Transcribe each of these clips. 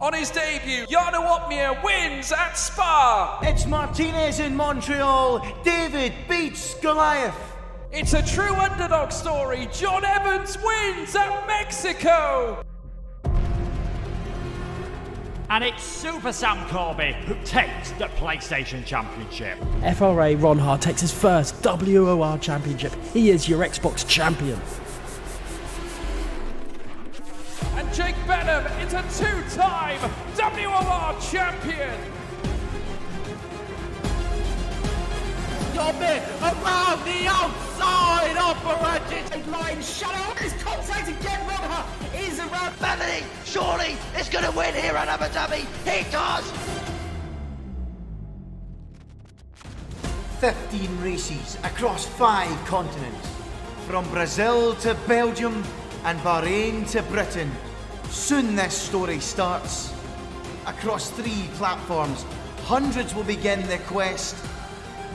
On his debut, Jarno Uppbeat wins at Spa. It's Martinez in Montreal. David beats Goliath. It's a true underdog story. John Evans wins at Mexico. And it's Super Sam Corby who takes the PlayStation Championship. FRA Ronhard takes his first WOR Championship. He is your Xbox champion. And Jake Benham is a two-time WOR champion. Dobbin around the outside of the line. Shadow is contact again. Ronhard is around. Bethany, surely is going to win here at Abu Dhabi. He does. 15 races across 5 continents. From Brazil to Belgium and Bahrain to Britain. Soon this story starts. Across 3 platforms, hundreds will begin the quest.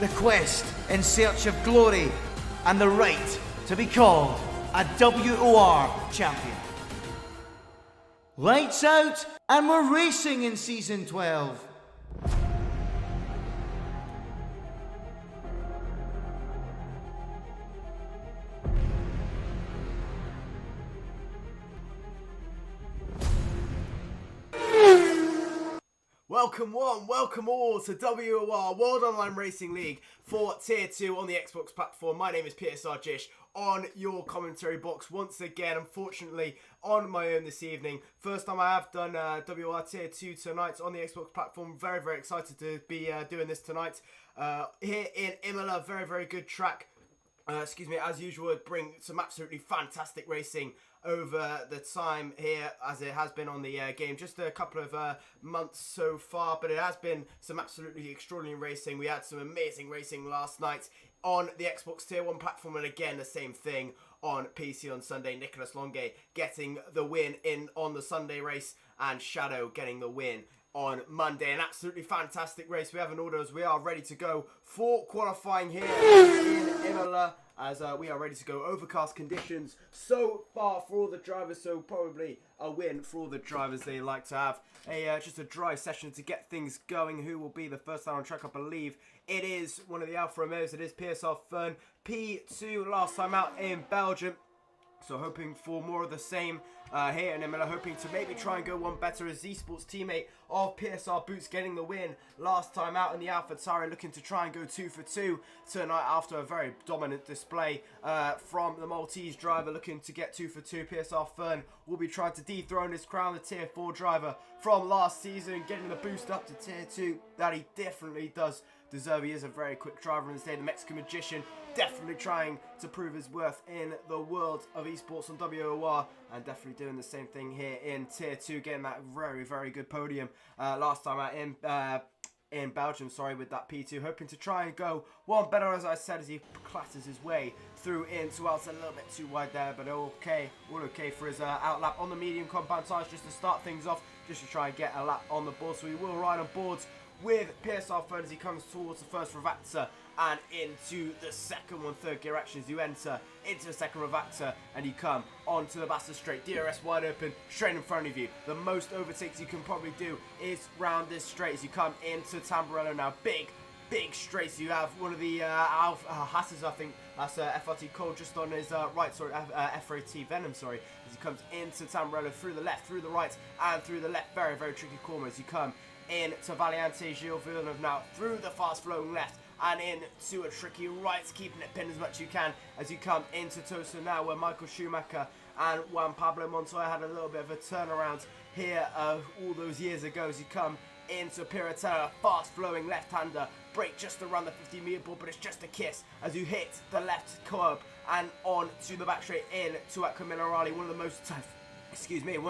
The quest in search of glory and the right to be called a WOR champion. Lights out, and we're racing in Season 12. Welcome one, welcome all to WOR World Online Racing League for Tier 2 on the Xbox platform. My name is Peter Sarjish on your commentary box once again, unfortunately on my own this evening. First time I have done WOR Tier 2 tonight on the Xbox platform. Very, very excited to be doing this tonight. Here in Imola, very good track. As usual, bring some absolutely fantastic racing over the time here, as it has been on the game. Just a couple of months so far, but it has been some absolutely extraordinary racing. We had some amazing racing last night on the Xbox Tier 1 platform, and again, the same thing on PC on Sunday. Nicolas Longue getting the win in on the Sunday race, and Shadow getting the win on Monday. An absolutely fantastic race. We have an order as we are ready to go for qualifying here in Imola, as we are ready to go. Overcast conditions so far for all the drivers, so probably a win for all the drivers. They like to have just a dry session to get things going. Who will be the first time on track? I believe it is one of the Alfa Romeos. It is PSR Fern P2, last time out in Belgium. So hoping for more of the same here in Imola, hoping to maybe try and go one better as Z-Sports teammate of PSR Boots getting the win last time out in the Alpha Tauri, looking to try and go 2 for 2 tonight after a very dominant display from the Maltese driver, looking to get 2 for 2. PSR Fern will be trying to dethrone his crown, the Tier 4 driver from last season, getting the boost up to Tier 2 that he definitely does deserve. He is a very quick driver in this day. The Mexican Magician definitely trying to prove his worth in the world of esports on WOR, and definitely doing the same thing here in Tier 2, getting that very good podium last time out in Belgium, with that P2, hoping to try and go one better, as I said, as he clatters his way through into us. A little bit too wide there, but all okay for his outlap on the medium compound tires, just to start things off, just to try and get a lap on the board. So we will ride on boards with PSR Fern as he comes towards the first Ravazza and into the second one. Third gear actions, you enter into the second Ravazza and you come onto the Bassa straight. DRS wide open, straight in front of you. The most overtakes you can probably do is round this straight as you come into Tamburello now. Big straights. You have one of the Hasses, I think that's FRT Cole just on his right, FRT Venom, as he comes into Tamburello through the left, through the right, and through the left. Very tricky corner as you come into Valiante Gilles Villeneuve now through the fast flowing left and into a tricky right, keeping it pinned as much as you can as you come into Tosa now, where Michael Schumacher and Juan Pablo Montoya had a little bit of a turnaround here all those years ago as you come into Piratella, fast flowing left-hander, brake just around the 50-meter board, but it's just a kiss as you hit the left curb and on to the back straight in to Acqua Minerale, one of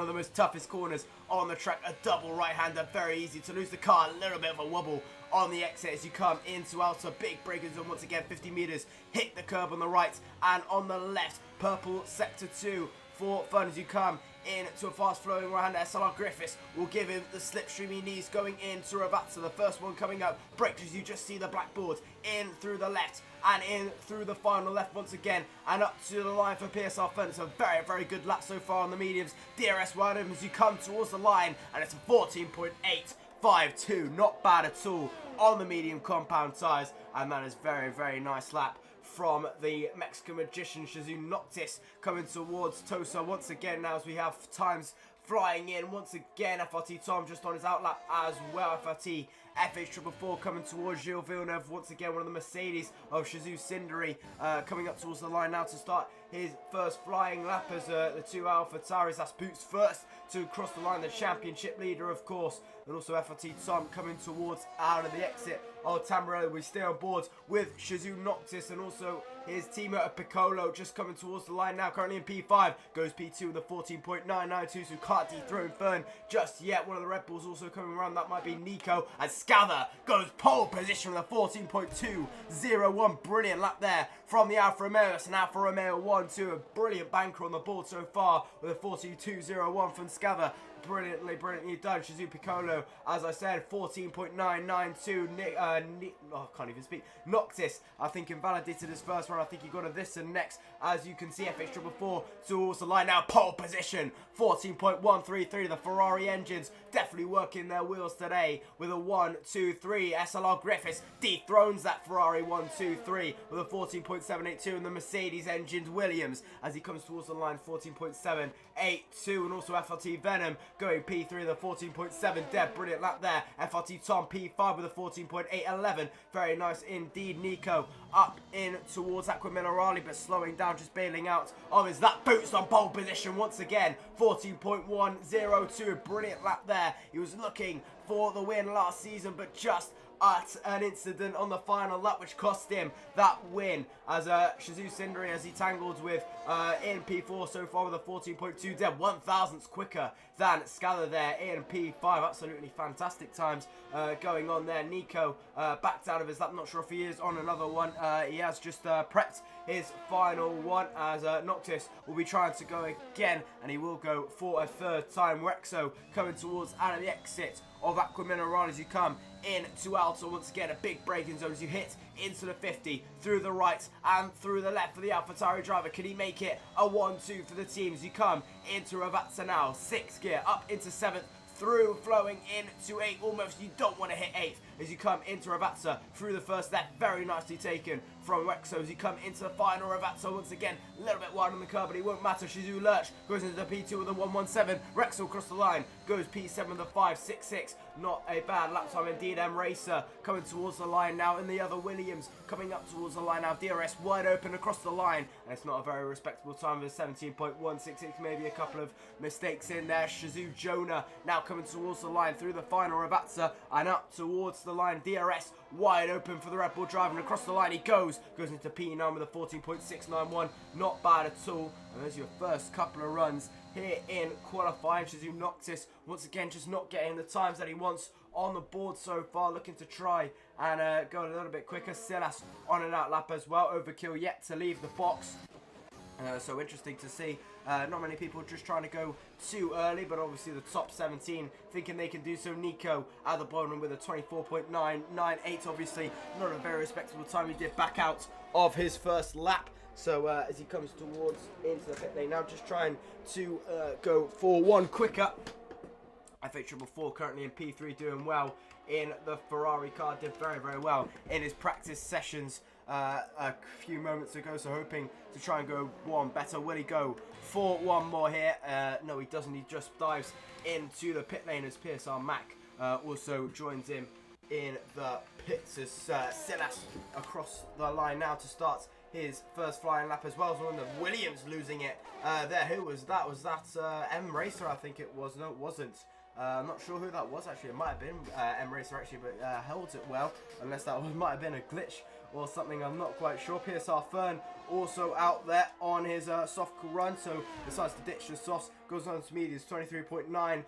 the most toughest corners on the track. A double right-hander, very easy to lose the car, a little bit of a wobble on the exit as you come into Alta. Big breakers, and once again 50 meters, hit the curb on the right and on the left. Purple sector 2 for Fun as you come into a fast flowing right-hander. SLR Griffiths will give him the slipstreamy knees going into Ravazza. The first one coming up, breaks as you just see the blackboard in through the left and in through the final left once again and up to the line for PSR Fun. It's a very, very good lap so far on the mediums. DRS wide open as you come towards the line, and it's a 14.852, not bad at all on the medium compound tyres, and that is very, very nice lap from the Mexican magician Shazoo Noctis coming towards Tosa once again now as we have times flying in once again. FRT Tom just on his outlap as well. FRT FH444 coming towards Gilles Villeneuve once again, one of the Mercedes of Shazoo Sindri coming up towards the line now to start his first flying lap as the two AlphaTauris. That's Boots first to cross the line, the championship leader of course, and also FRT Tom coming towards out of the exit of Tamburello. We stay on board with Shazoo Noctis and also his teammate Piccolo just coming towards the line now, currently in P5, goes P2 with a 14.992, so can't dethrone Fern just yet. One of the Red Bulls also coming around, that might be Nico, and Scather goes pole position with a 14.201, brilliant lap there from the Alfa Romeo. It's an Alfa Romeo 1-2, a brilliant banker on the board so far with a 14.201 from Scather. Brilliantly done. Shazoo Piccolo, as I said, 14.992. I can't even speak. Noctis, I think, invalidated his first run. I think he got a this and next. As you can see, FH444 towards the line now. Pole position, 14.133. The Ferrari engines definitely working their wheels today with a 1-2-3. SLR Griffiths dethrones that Ferrari 1-2-3 with a 14.782, and the Mercedes engines Williams as he comes towards the line, 14.782, and also FRT Venom going P3 with a 14.7 dead. Brilliant lap there. FRT Tom P5 with a 14.811. Very nice indeed. Nico up in towards Aqua Minerali, but slowing down, just bailing out of his lap. Boots on pole position once again. 14.102. Brilliant lap there. He was looking for the win last season, but just at an incident on the final lap which cost him that win as Shazoo Sindri, as he tangled with in P4 so far with a 14.2 dead, 1,000ths quicker than Scala there in P5. Absolutely fantastic times going on there. Nico backed out of his lap, not sure if he is on another one. He has just prepped his final one as Noctis will be trying to go again, and he will go for a third time. Rexo coming towards out of the exit of Aqua Minerali as you come into Alto once again. A big braking zone as you hit into the 50 through the right and through the left for the AlphaTauri driver. Can he make it a 1-2 for the teams? You come into Ravazza now, 6th gear up into 7th, through flowing into 8th, almost you don't want to hit 8th as you come into Ravazza through the first left. Very nicely taken from Rexo as you come into the final. Ravazza once again a little bit wide on the curb, but it won't matter. Shazoo Lurch goes into the P2 with a 117. Rexo across the line goes P7 with a 566. Not a bad lap time indeed. M Racer coming towards the line now, and the other Williams coming up towards the line now. DRS wide open across the line, and it's not a very respectable time with a 17.166. Maybe a couple of mistakes in there. Shazoo Jonah now coming towards the line through the final. Ravazza and up towards the line. DRS wide open for the Red Bull driver, and across the line he goes into P9 with a 14.691. Not bad at all. And there's your first couple of runs here in qualifying. Shazoo Noctis once again just not getting the times that he wants on the board so far, looking to try and go a little bit quicker. Silas on and out lap as well. Overkill yet to leave the box. So interesting to see. Not many people just trying to go too early, but obviously the top 17 thinking they can do so. Nico at the bottom with a 24.998. Obviously not a very respectable time. He did back out of his first lap. So as he comes towards into the pit lane now, just trying to go for one quicker. FH444 currently in P3 doing well in the Ferrari car. Did very, very well in his practice sessions a few moments ago, so hoping to try and go one better. Will he go for one more here? No, he doesn't. He just dives into the pit lane as PSR Mac also joins him in the pits as Silas across the line now to start his first flying lap as well. So one of Williams losing it there. Who was that? Was that M Racer? I think it was. No, it wasn't. I'm not sure who that was actually. It might have been M Racer actually, but held it well. Unless that might have been a glitch or something, I'm not quite sure. PSR Fern also out there on his soft run, so decides to ditch the softs, goes on to mediums, 23.9.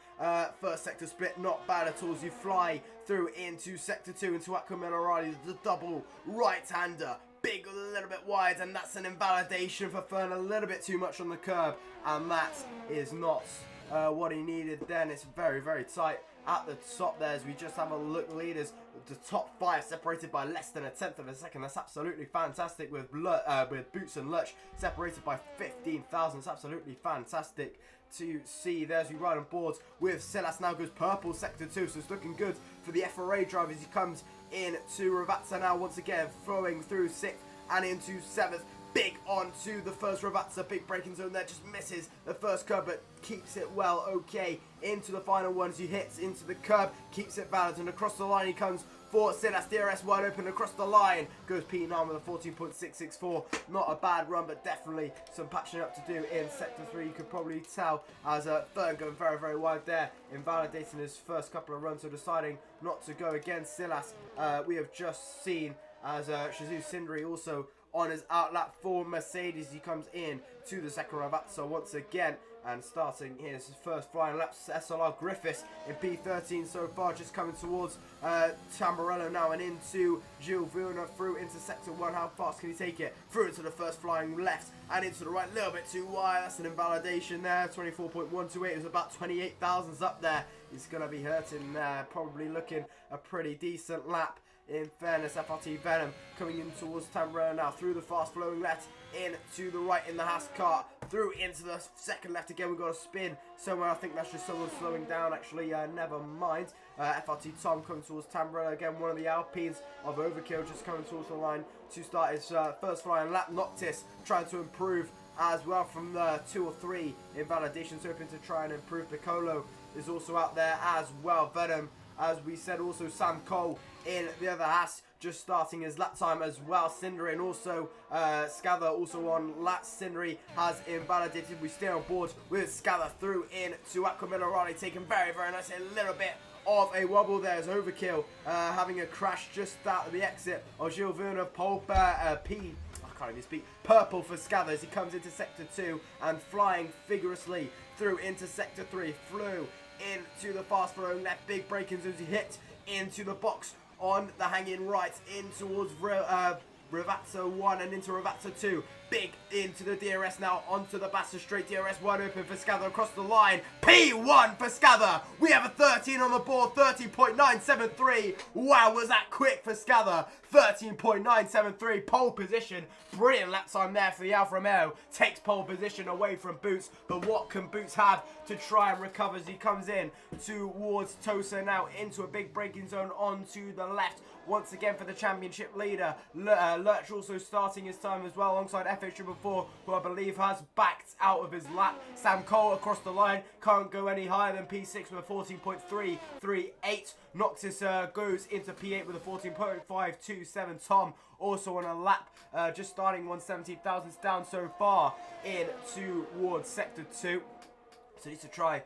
First sector split, not bad at all as you fly through into sector 2 into Emilia-Romagna, the double right-hander. Big, a little bit wide, and that's an invalidation for Fern, a little bit too much on the curb, and that is not what he needed then. It's very, very tight at the top there as we just have a look. Leaders, the top 5 separated by less than a tenth of a second. That's absolutely fantastic with Boots and Lurch separated by 15 thousandths. Absolutely fantastic to see there as we ride on boards with Silas. Now goes purple sector 2, so it's looking good for the FRA driver as he comes into Ravazza now once again, flowing through 6th and into 7th. Big onto the first Ravazza, big braking zone there, just misses the first curb but keeps it well okay into the final one as he hits into the curb, keeps it balanced, and across the line he comes for Silas. DRS wide open across the line, goes P9 with a 14.664. Not a bad run, but definitely some patching up to do in sector 3. You could probably tell as Fern going very, very wide there, invalidating his first couple of runs, so deciding not to go against Silas. We have just seen as Shazoo Sindri also on his outlap for Mercedes. He comes in to the second Ravazza once again and starting his first flying laps. SLR Griffiths in P13 so far, just coming towards Tamburello now and into Gilles Villeneuve through into sector 1. How fast can he take it? Through into the first flying left and into the right, a little bit too wide. That's an invalidation there. 24.128. It was about 28 thousandths up there. He's going to be hurting there. Probably looking a pretty decent lap. In fairness, FRT Venom coming in towards Tamburello now through the fast flowing left, into the right in the Haas car, through into the second left again. We've got a spin somewhere. I think that's just someone slowing down actually, never mind. FRT Tom coming towards Tamburello again, one of the Alpines of Overkill just coming towards the line to start his first flying lap. Noctis trying to improve as well from the 2 or 3 invalidations, hoping to try and improve. Piccolo is also out there as well. Venom, as we said, also Sam Cole in the other Haas, just starting his lap time as well. Sindri and also Scather also on lap. Sindri has invalidated. We stay on board with Scather through into Aquamilarani, taking very, very nice. A little bit of a wobble there as Overkill having a crash just out of the exit of Gilles Villeneuve. Purple for Scather as he comes into sector 2 and flying vigorously through into sector 3. Flew into the fast flowing left, big braking zones. He hit into the box on the hanging right in towards Ravazza 1 and into Ravazza 2. Big into the DRS now onto the Bassa Straight. DRS wide open for Scather across the line. P1 for Scather. We have a 13 on the board, 13.973. Wow, was that quick for Scather. 13.973, pole position. Brilliant lap time there for the Alfa Romeo. Takes pole position away from Boots, but what can Boots have to try and recover as he comes in towards Tosa now into a big braking zone onto the left. Once again for the championship leader. Lurch also starting his time as well alongside FH4, who I believe has backed out of his lap. Sam Cole across the line, can't go any higher than P6 with a 14.338. Noctis goes into P8 with a 14.527. Tom also on a lap, just starting 117 thousandths down so far in towards sector 2. So needs to try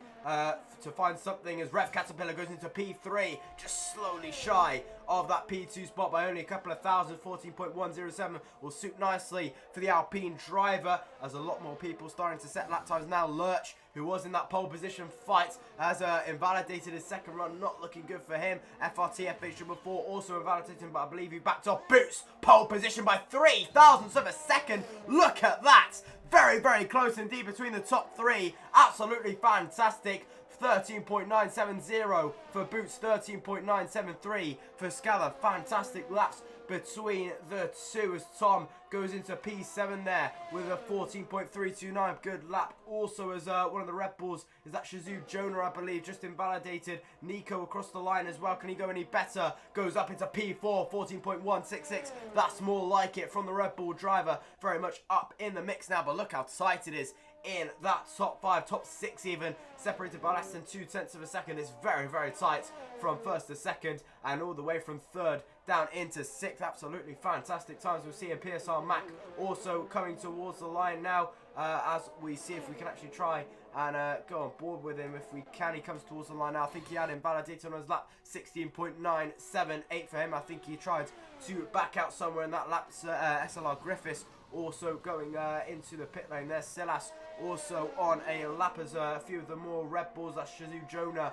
to find something as Rev Caterpillar goes into P3, just slowly shy of that P2 spot by only a couple of thousand. 14.107 will suit nicely for the Alpine driver as a lot more people starting to set lap times now. Lurch, who was in that pole position fight, has invalidated his second run, not looking good for him. FRT FH4 also invalidated, but I believe he backed off. Boots, pole position by 3 thousandths of a second. Look at that. Very, very close indeed between the top 3. Absolutely fantastic. 13.970 for Boots, 13.973 for Scather. Fantastic laps between the two as Tom goes into P7 there with a 14.329. Good lap. Also as one of the Red Bulls is that Shazoo Jonah, I believe, just invalidated. Nico across the line as well. Can he go any better? Goes up into P4, 14.166. That's more like it from the Red Bull driver. Very much up in the mix now, but look how tight it is in that top 5, top 6 even, separated by less than 0.2 of a second. It's very, very tight from first to second and all the way from third down into 6th. Absolutely fantastic times. We'll see a PSR Mac also coming towards the line now as we see if we can actually try and go on board with him. If we can, he comes towards the line now. I think he had invalidated on his lap. 16.978 for him. I think he tried to back out somewhere in that lap. SLR Griffiths also going into the pit lane. There's Silas also on a lap as a few of the more Red Bulls. That's Shazoo Jonah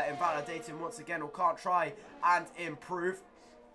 invalidating once again, or can't try and improve.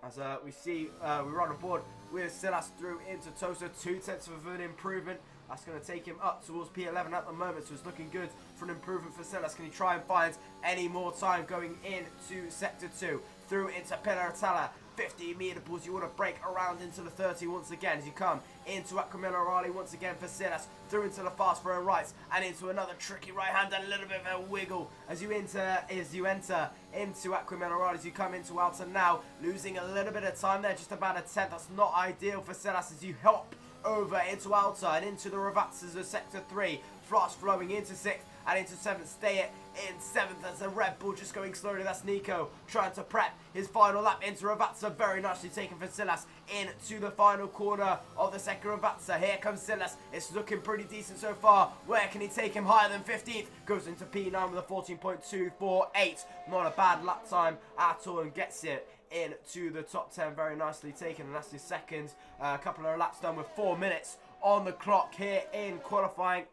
As we see, we run on board with Silas through into Tosa, 0.2 of an improvement. That's going to take him up towards P11 at the moment, so it's looking good for an improvement for Silas. Can he try and find any more time going into Sector 2? Through into Pilatella, 50 meter balls. You want to break around into the 30 once again as you come into Aquamilla once again for Silas. Through into the fast throwing rights and into another tricky right hand and a little bit of a wiggle as you enter into Aquamilla as you come into Alta now. Losing a little bit of time there, just about a 10th. That's not ideal for Silas as you hop over into Alta and into the Ravazzas of Sector 3. Fast flowing into 6th and into 7th. Stay it in 7th as the Red Bull just going slowly. That's Nico trying to prep his final lap into Ravazza. Very nicely taken for Silas into the final corner of the second Ravazza. Here comes Silas. It's looking pretty decent so far. Where can he take him higher than 15th? Goes into P9 with a 14.248. Not a bad lap time at all and gets it into the top 10. Very nicely taken, and that's his second. A couple of laps done with 4 minutes on the clock here in qualifying.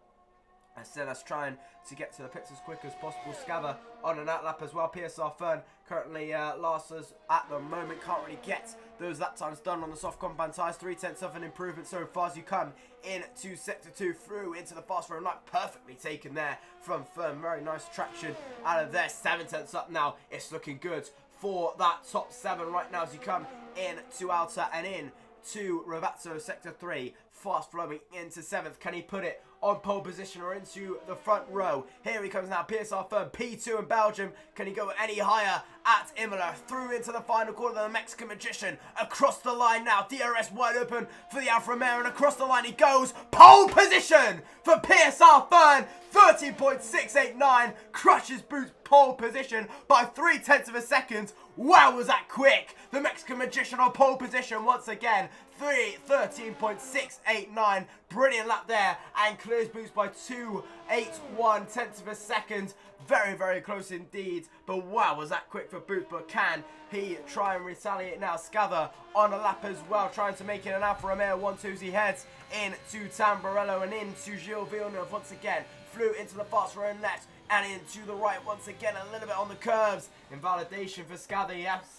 Silas trying to get to the pits as quick as possible. Scather on an outlap as well. PSR Fern currently lasts us at the moment. Can't really get those lap times done on the soft compound tyres. 0.3 of an improvement so far as you come into Sector 2 through into the fast road line. Perfectly taken there from Fern. Very nice traction out of there. 0.7 up now. It's looking good for that top 7 right now as you come into Alta and in to Ravazzo Sector 3. Fast flowing into 7th. Can he put it on pole position or into the front row? Here he comes now. PSR Firm P2 in Belgium. Can he go any higher at Imola? Through into the final corner. The Mexican Magician across the line now. DRS wide open for the Alfa Romeo, and across the line he goes. Pole position for PSR Fern. 30.689. Crushes Boots pole position by 0.3 of a second. Wow, was that quick? The Mexican Magician on pole position once again. 13.689. Brilliant lap there, and clears Boots by 2.81 of a second. Very, very close indeed. But wow, was that quick for Boots? But can he try and retaliate now? Scather on a lap as well, trying to make it an Alfa Romeo 1-2 as he heads into Tamburello and into Gilles Villeneuve once again. Flew into the fast road left and into the right once again, a little bit on the curves. Invalidation for Scather.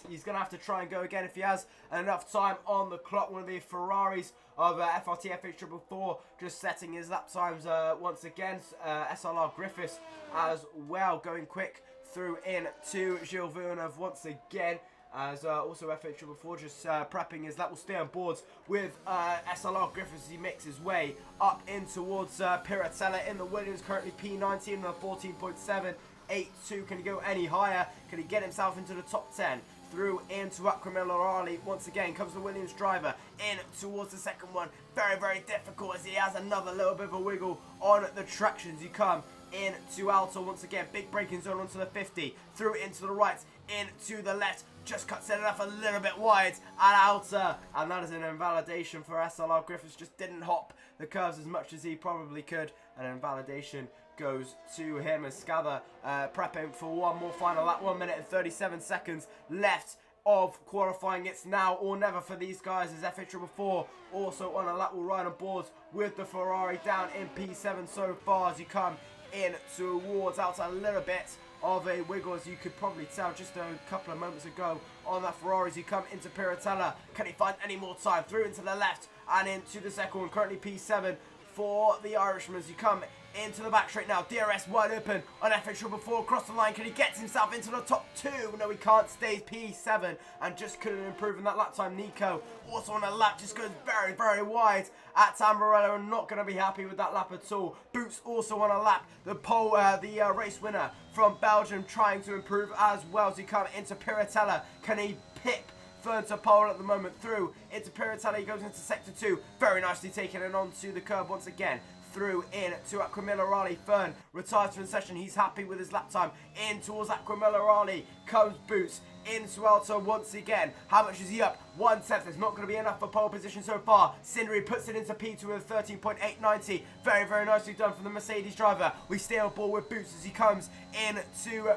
He's going to have to try and go again if he has enough time on the clock. One of the Ferraris of FRT FH444 just setting his lap times once again. SLR Griffiths as well going quick through into Gilles Villeneuve once again. As also FH444 just prepping his lap. Will stay on boards with SLR Griffiths as he makes his way up in towards Piratella in the Williams. Currently P19 with a 14.782. Can he go any higher? Can he get himself into the top 10? Through into Aquamilla once again comes the Williams driver in towards the second one. Very, very difficult as he has another little bit of a wiggle on the tractions. You come into Alto once again. Big braking zone onto the 50. Through into the right, into the left. Just cuts it enough a little bit wide at Alta. And that is an invalidation for SLR Griffiths. Just didn't hop the curves as much as he probably could. And invalidation goes to him as Scather prepping for one more final lap. 1 minute and 37 seconds left of qualifying. It's now or never for these guys as FH444 also on a lap will ride on boards with the Ferrari down in P7 so far as you come in towards Alta. A little bit of a wiggle as you could probably tell just a couple of moments ago on that Ferrari as you come into Piratella. Can he find any more time? Through into the left and into the second one. Currently P7 for the Irishman as you come into the back straight now. DRS wide open on FH444 across the line. Can he get himself into the top 2? No, he can't. Stays P7 and just couldn't improve in that lap time. Nico also on a lap just goes very, very wide at Tamburello and not going to be happy with that lap at all. Boots also on a lap. The race winner from Belgium trying to improve as well as he come into Piratella. Can he pip Fern to pole at the moment? Through into Piratella, he goes into Sector 2. Very nicely taken and onto the curb once again. Through in to Aquamilla. Fern retires from the session. He's happy with his lap time. In towards Aquamilla. Comes Boots into Alto once again. How much is he up? 1/10. It's not going to be enough for pole position so far. Cindery puts it into P2 with 13.890. Very, very nicely done from the Mercedes driver. We stay on board with Boots as he comes into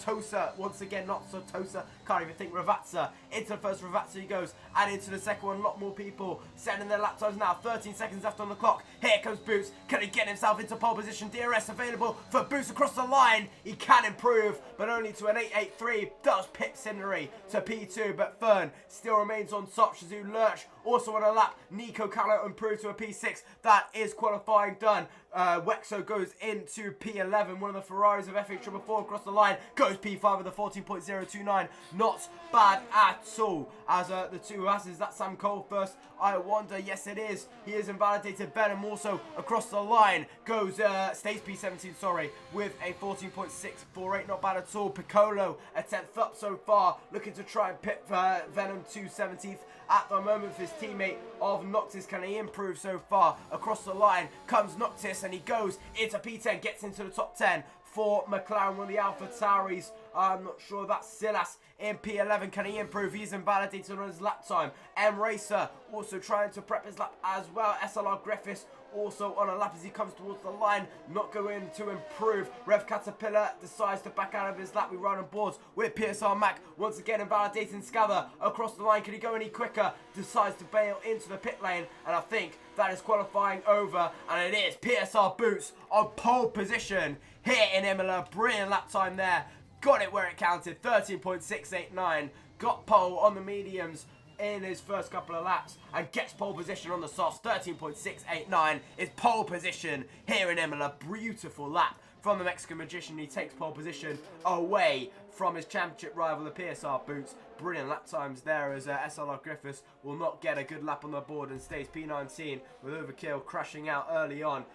Tosa. Once again, not so Tosa. Can't even think Ravazza. Into the first Ravazza he goes. And into the second one, a lot more people sending their lap times now. 13 seconds left on the clock. Here comes Boots. Can he get himself into pole position? DRS available for Boots across the line. He can improve, but only to an 8.83. Does pip Cindery to P2, but Fern still remains on top. Shazoo Lurch also on a lap. Nico cannot improve to a P6. That is qualifying done. Wexo goes into P11. One of the Ferraris of FH4 across the line. Goes P5 with a 14.029. Not bad at all. As the two asses, that's Sam Cole first. I wonder, yes it is. He is invalidated. Venom also across the line. Goes, stays P17, sorry, with a 14.648. Not bad at all. Piccolo, a 10th up so far. Looking to try and pit Venom to 17th at the moment for his teammate of Noctis. Can he improve so far? Across the line comes Noctis and he goes into P10, gets into the top 10 for McLaren, one of the Alpha Tauris. I'm not sure that's Silas in P11. Can he improve? He's invalidated on his lap time. M Racer also trying to prep his lap as well. SLR Griffiths also on a lap as he comes towards the line, not going to improve. Rev Caterpillar decides to back out of his lap. We run on boards with PSR Mac once again invalidating Scather across the line. Can he go any quicker? Decides to bail into the pit lane, and I think that is qualifying over, and it is PSR Boots on pole position here in Imola. Brilliant lap time there. Got it where it counted, 13.689. Got pole on the mediums in his first couple of laps and gets pole position on the softs. 13.689 is pole position here in Imola. Beautiful lap from the Mexican Magician. He takes pole position away from his championship rival, the PSR Boots. Brilliant lap times there as SLR Griffiths will not get a good lap on the board and stays P19 with Overkill crashing out early on.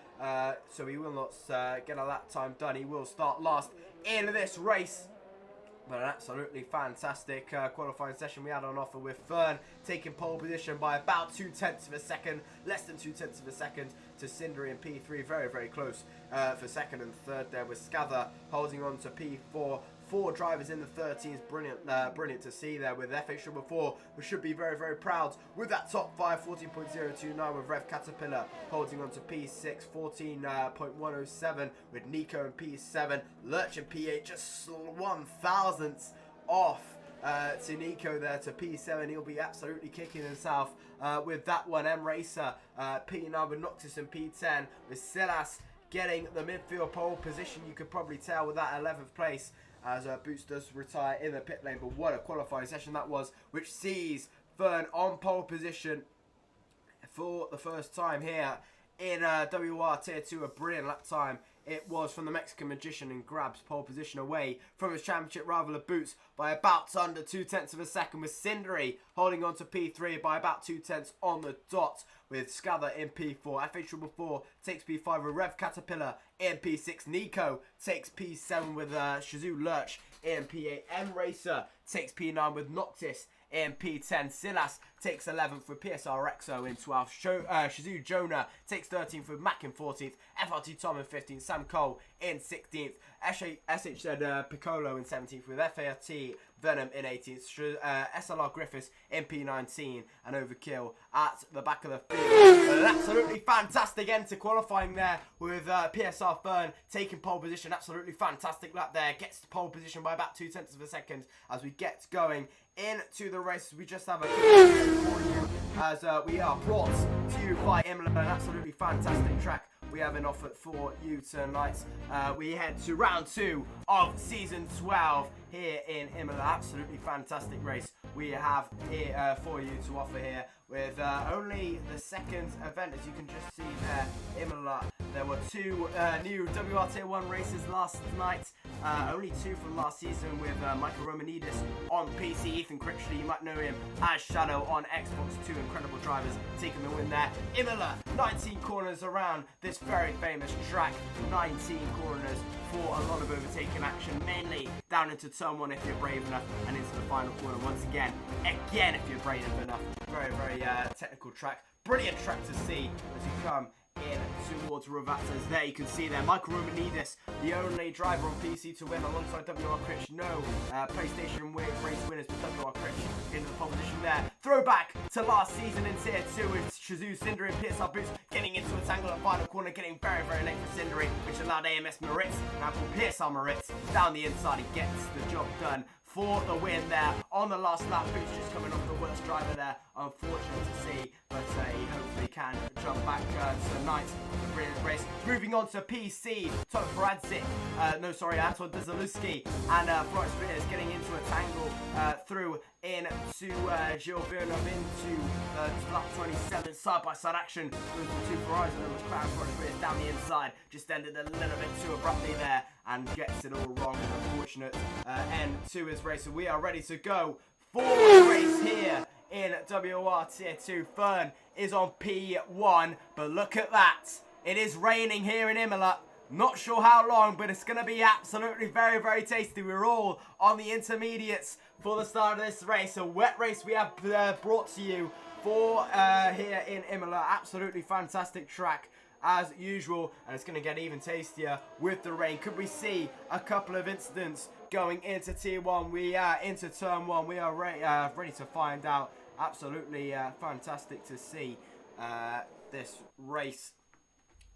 So he will not get a lap time done. He will start last in this race. But an absolutely fantastic qualifying session we had on offer with Fern taking pole position by about 0.2 of a second, less than 0.2 of a second to Cindery in P3. Very, very close for second and third there with Scather holding on to P4. 4 drivers in the 13s, brilliant to see there with FH4. We should be very, very proud with that top 5, 14.029 with Rev Caterpillar holding on to P6, 14.107 with Nico in P7, Lurch in P8, just 1,000ths off to Nico there to P7. He'll be absolutely kicking himself with that one. M Racer P9 with Noctis in P10 with Silas getting the midfield pole position. You could probably tell with that 11th place as Boots does retire in the pit lane. But what a qualifying session that was, which sees Fern on pole position for the first time here in WOR Tier 2. A brilliant lap time it was from the Mexican Magician and grabs pole position away from his championship rival of Boots by about under 0.2 of a second, with Cindery holding on to P3 by about 0.2 on the dot with Scather in P4. FH4 takes P5 with Rev Caterpillar in P6. Nico takes P7 with Shazoo Lurch in P8. M Racer takes P9 with Noctis in P10. Silas takes 11th with PSR Exo in 12th. Shazoo Jonah takes 13th with Mac in 14th. FRT Tom in 15th. Sam Cole in 16th. SHZ Piccolo in 17th with FART Venom in 18th. SLR Griffiths in P19 and Overkill at the back of the field. An absolutely fantastic end to qualifying there with PSR Fern taking pole position. Absolutely fantastic lap there. Gets to pole position by about 0.2 of a second as we get going into the race. We just have a for you as we are brought to you by Imola. An absolutely fantastic track we have an offer for you tonight. We head to round 2 of season 12 here in Imola. Absolutely fantastic race we have here for you to offer here with only the second event, as you can just see there, Imola. There were 2 new WR Tier 1 races last night. Only 2 from last season with Michael Romanidis on PC, Ethan Critchley, you might know him as Shadow on Xbox. 2 incredible drivers taking the win there. Imola, 19 corners around this very famous track. 19 corners for a lot of overtaking action, mainly down into turn 1 if you're brave enough, and into the final corner once again if you're brave enough. Very, very technical track. Brilliant track to see as you come in towards Ravatas. There you can see there, Michael Romanidis, the only driver on PC to win alongside WR Critch. No PlayStation race winners with WR Critch into the pole position there. Throwback to last season in Tier 2 with Shazoo, Cinder and PSR Boots getting into a tangle at final corner, getting very, very late for Cindery, which allowed AMS Moritz, now called PSR Moritz, down the inside. He gets the job done for the win there on the last lap. Boots just coming off the worst driver there, unfortunate to see, but he hopefully can jump back tonight in the brilliant race. Moving on to PC, Tom Bradzik, Anton Dezalewski and Florence Ritters getting into a tangle through into Gilles Villeneuve into lap 27, side-by-side action with the two Ferraris and the McLaren. Florence Ritters down the inside, just ended a little bit too abruptly there and gets it all wrong. Unfortunate end to his race. So we are ready to go for the race here in WOR Tier 2. Fern is on P1, but look at that. It is raining here in Imola. Not sure how long, but it's going to be absolutely very, very tasty. We're all on the intermediates for the start of this race. A wet race we have brought to you for here in Imola. Absolutely fantastic track as usual, and it's going to get even tastier with the rain. Could we see a couple of incidents going into Tier 1? We are into Turn 1. We are ready to find out. Absolutely fantastic to see this race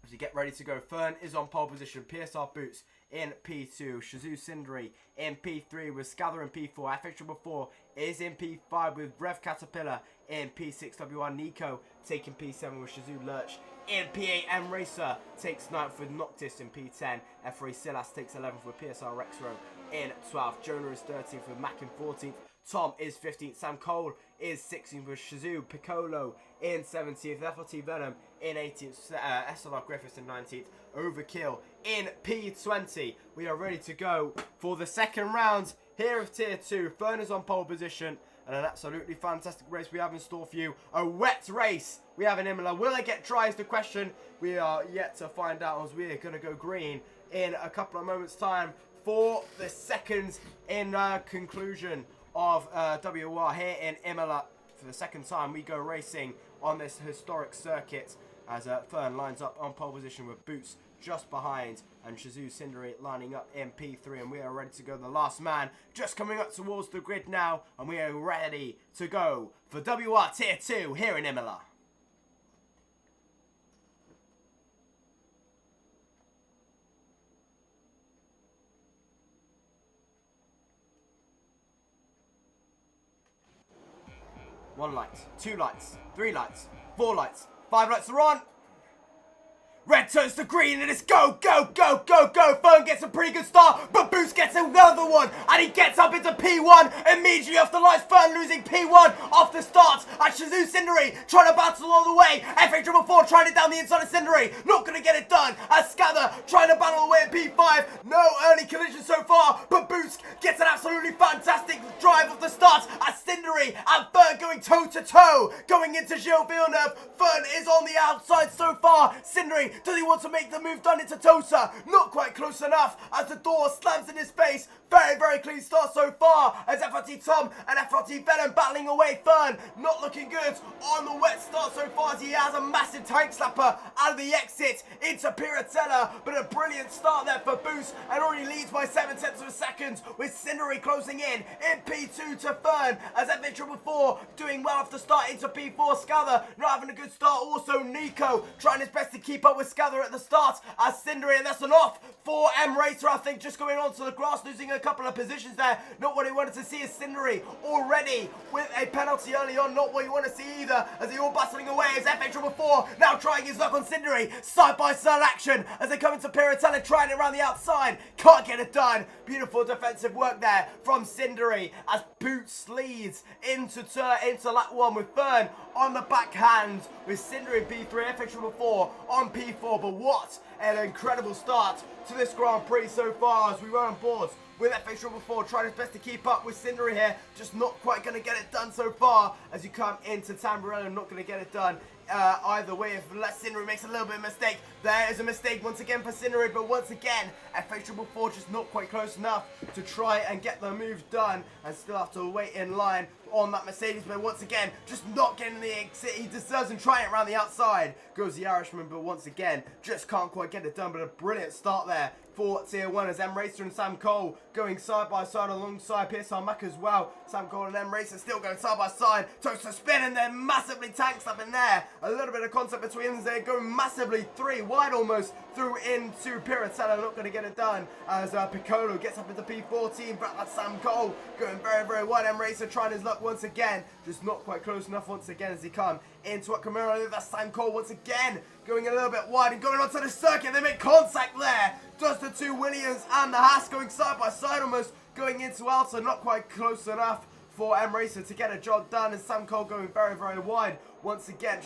as we get ready to go. Fern is on pole position, PSR Boots in P2, Shazoo Cindery in P3 with Scather in P4, FX4 is in P5 with Rev Caterpillar in P6, WR Nico taking P7 with Shazoo Lurch in P8, M Racer takes 9th with Noctis in P10, F3 Silas takes 11th with PSR Rexro in 12th, Jonah is 13th with Mac in 14th, Tom is 15th, Sam Cole is 16th with Shazoo, Piccolo in 17th, FLT Venom in 18th, SLR Griffiths in 19th, Overkill in P20. We are ready to go for the second round here of Tier 2. Fern is on pole position, and an absolutely fantastic race we have in store for you. A wet race we have in Imola. Will it get dry is the question. We are yet to find out, as we are going to go green in a couple of moments' time for the second in conclusion of WOR here in Imola. For the second time we go racing on this historic circuit as Fern lines up on pole position with Boots just behind and Shazoo Cindery lining up in P3, and we are ready to go. The last man just coming up towards the grid now, and we are ready to go for WOR Tier 2 here in Imola. One light, 2 lights, 3 lights, 4 lights, 5 lights are on. Red turns to green and it's go, go, go, go, go. Fern gets a pretty good start, but Boost gets another one. And he gets up into P1 immediately off the lights. Fern losing P1 off the start. And Shazoo Cindery trying to battle all the way. FH4 trying it down the inside of Cindery. Not going to get it done. As Scather trying to battle away at P5. No early collision so far, but Boost gets an absolutely fantastic drive off the start. As Cindery and Fern going toe to toe. Going into Gilles Villeneuve. Fern is on the outside so far. Cindery, does he want to make the move done into Tosa? Not quite close enough as the door slams in his face. Very, very clean start so far as FRT Tom and FRT Venom battling away. Fern not looking good on the wet start so far as he has a massive tank slapper out of the exit into Piratella. But a brilliant start there for Boost and already leads by 7/10 of a second with Cindery closing in P2 to Fern as FH4 doing well off the start into P4. Scather not having a good start. Also Nico trying his best to keep up with Scather at the start as Cindery, and that's an off for M Racer, I think, just going onto the grass, losing a couple of positions there. Not what he wanted to see is Cindery already with a penalty early on. Not what you want to see either as they all battling away as FH4 now trying his luck on Cindery. Side by side action as they come into Piratella trying it around the outside. Can't get it done. Beautiful defensive work there from Cindery as Boots leads into lap 1 with Fern on the backhand with Cindery P3, FH4 on P4. But what an incredible start to this Grand Prix so far as we run on boards with FH4 trying his best to keep up with Cindery here. Just not quite going to get it done so far as you come into Tamburello. Not going to get it done either way if Cindery makes a little bit of mistake. There is a mistake once again for Cindery, but once again, FH444 just not quite close enough to try and get the move done, and still have to wait in line on that Mercedes, but once again, just not getting the exit he deserves and trying it around the outside. Goes the Irishman, but once again, just can't quite get it done, but a brilliant start there for Tier 1 as M Racer and Sam Cole going side by side alongside PSR Mac as well. Sam Cole and M Racer still going side by side. Toaster spinning there, massively tanks up in there. A little bit of contact between them. They're going massively 3 wide almost through into Piratella. Not going to get it done as Piccolo gets up into P14. But that's Sam Cole going very, very wide. M Racer trying his luck once again. Just not quite close enough once again as he come into what Camaro. That's Sam Cole once again going a little bit wide and going onto the circuit. They make contact there. Does the 2 Williams and the Haas going side by side almost going into Alta. Not quite close enough for M Racer to get a job done, and Sam Cole going very, very wide once again.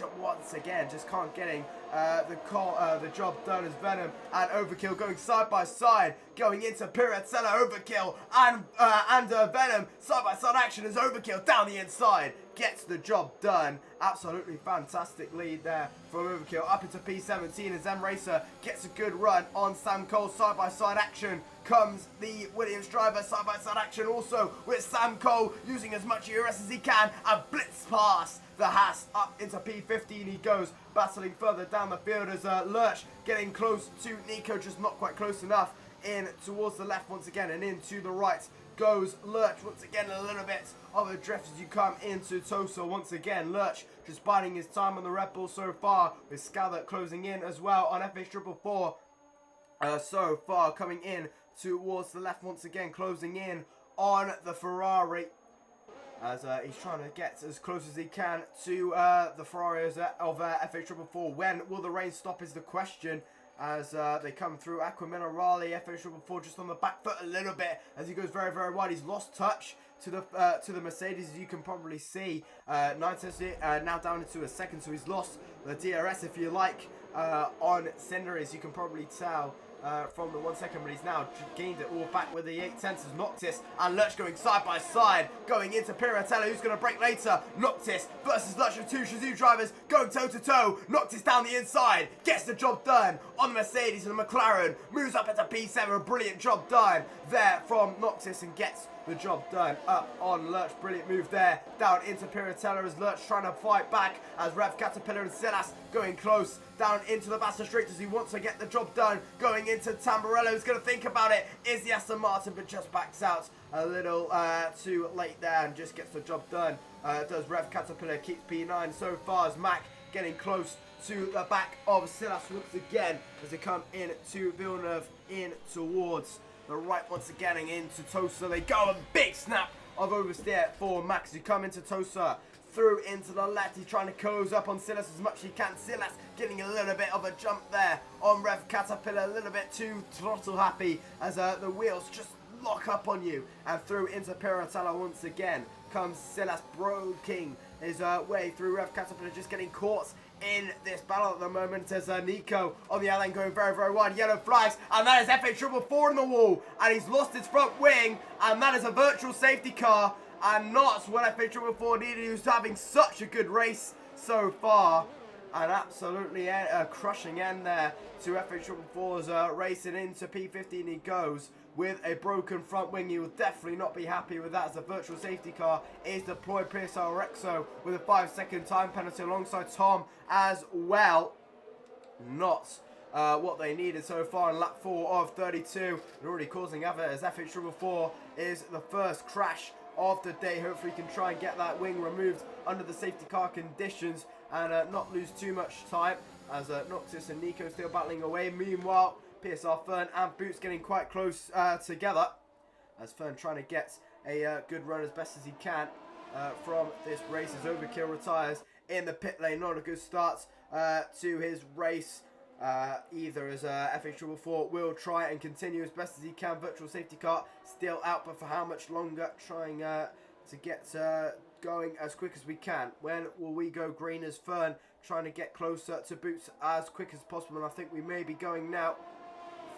Just can't getting the job done as Venom and Overkill going side by side, going into Piratella. Overkill and Venom side by side action as Overkill down the inside gets the job done. Absolutely fantastic lead there from Overkill up into P17 as M Racer gets a good run on Sam Cole. Side by side action comes the Williams driver. Side by side action also with Sam Cole using as much ERS as he can and blitz past the Haas up into P15. He goes battling further down the field as Lurch getting close to Nico, just not quite close enough. In towards the left once again and into the right goes Lurch. Once again a little bit of a drift as you come into Tosa. Once again Lurch just biding his time on the Red Bull so far, with Scallop closing in as well on FH444. So far coming in towards the left once again, closing in on the Ferrari as he's trying to get as close as he can to the Ferrari of FH444. When will the rain stop is the question, as they come through. Aquaminerale, FH444 just on the back foot a little bit as he goes very, very wide. He's lost touch to the Mercedes, as you can probably see. 9 tenths now down into a second, so he's lost the DRS, if you like, on Cinder, as you can probably tell. From the 1 second, but he's now gained it all back with the 8 tenths as Noctis and Lurch going side by side, going into Piratella, who's going to break later. Noctis versus Lurch with 2 Shazoo drivers going toe to toe. Noctis down the inside gets the job done on the Mercedes, and the McLaren moves up into P7. A brilliant job done there from Noctis and gets the job done up on Lurch. Brilliant move there down into Piratella as Lurch trying to fight back, as Rev Caterpillar and Silas going close down into the Basta Street as he wants to get the job done. Going into Tamburello, who's going to think about it, is the Aston Martin, but just backs out a little too late there and just gets the job done. Does Rev Caterpillar, keeps P9 so far as Mac getting close to the back of Silas once again as they come into Villeneuve in towards the right once again and into Tosa. They go, a big snap of oversteer for Max, who come into Tosa. Through into the left, he's trying to close up on Silas as much as he can. Silas getting a little bit of a jump there on Rev Caterpillar, a little bit too throttle happy as the wheels just lock up on you. And through into Piratella once again comes Silas, broking his way through. Rev Caterpillar just getting caught in this battle at the moment as Nico on the other end going very, very wide. Yellow flags, and that is FH444 in the wall, and he's lost his front wing, and that is a virtual safety car, and not what FH444 needed. He was having such a good race so far, and absolutely a crushing end there to FH444's racing into P15. He goes with a broken front wing. You will definitely not be happy with that, as the virtual safety car is deployed. PSR Rexo with a 5-second time penalty alongside Tom as well. Not what they needed so far in lap 4 of 32, and already causing havoc as FH444 is the first crash of the day. Hopefully he can try and get that wing removed under the safety car conditions and not lose too much time, as Noctis and Nico still battling away. Meanwhile, PSR Fern and Boots getting quite close together, as Fern trying to get a good run as best as he can from this race as Overkill retires in the pit lane. Not a good start to his race either, as FH444 will try and continue as best as he can. Virtual safety car still out, but for how much longer? Trying to get going as quick as we can. When will we go green as Fern trying to get closer to Boots as quick as possible? And I think we may be going now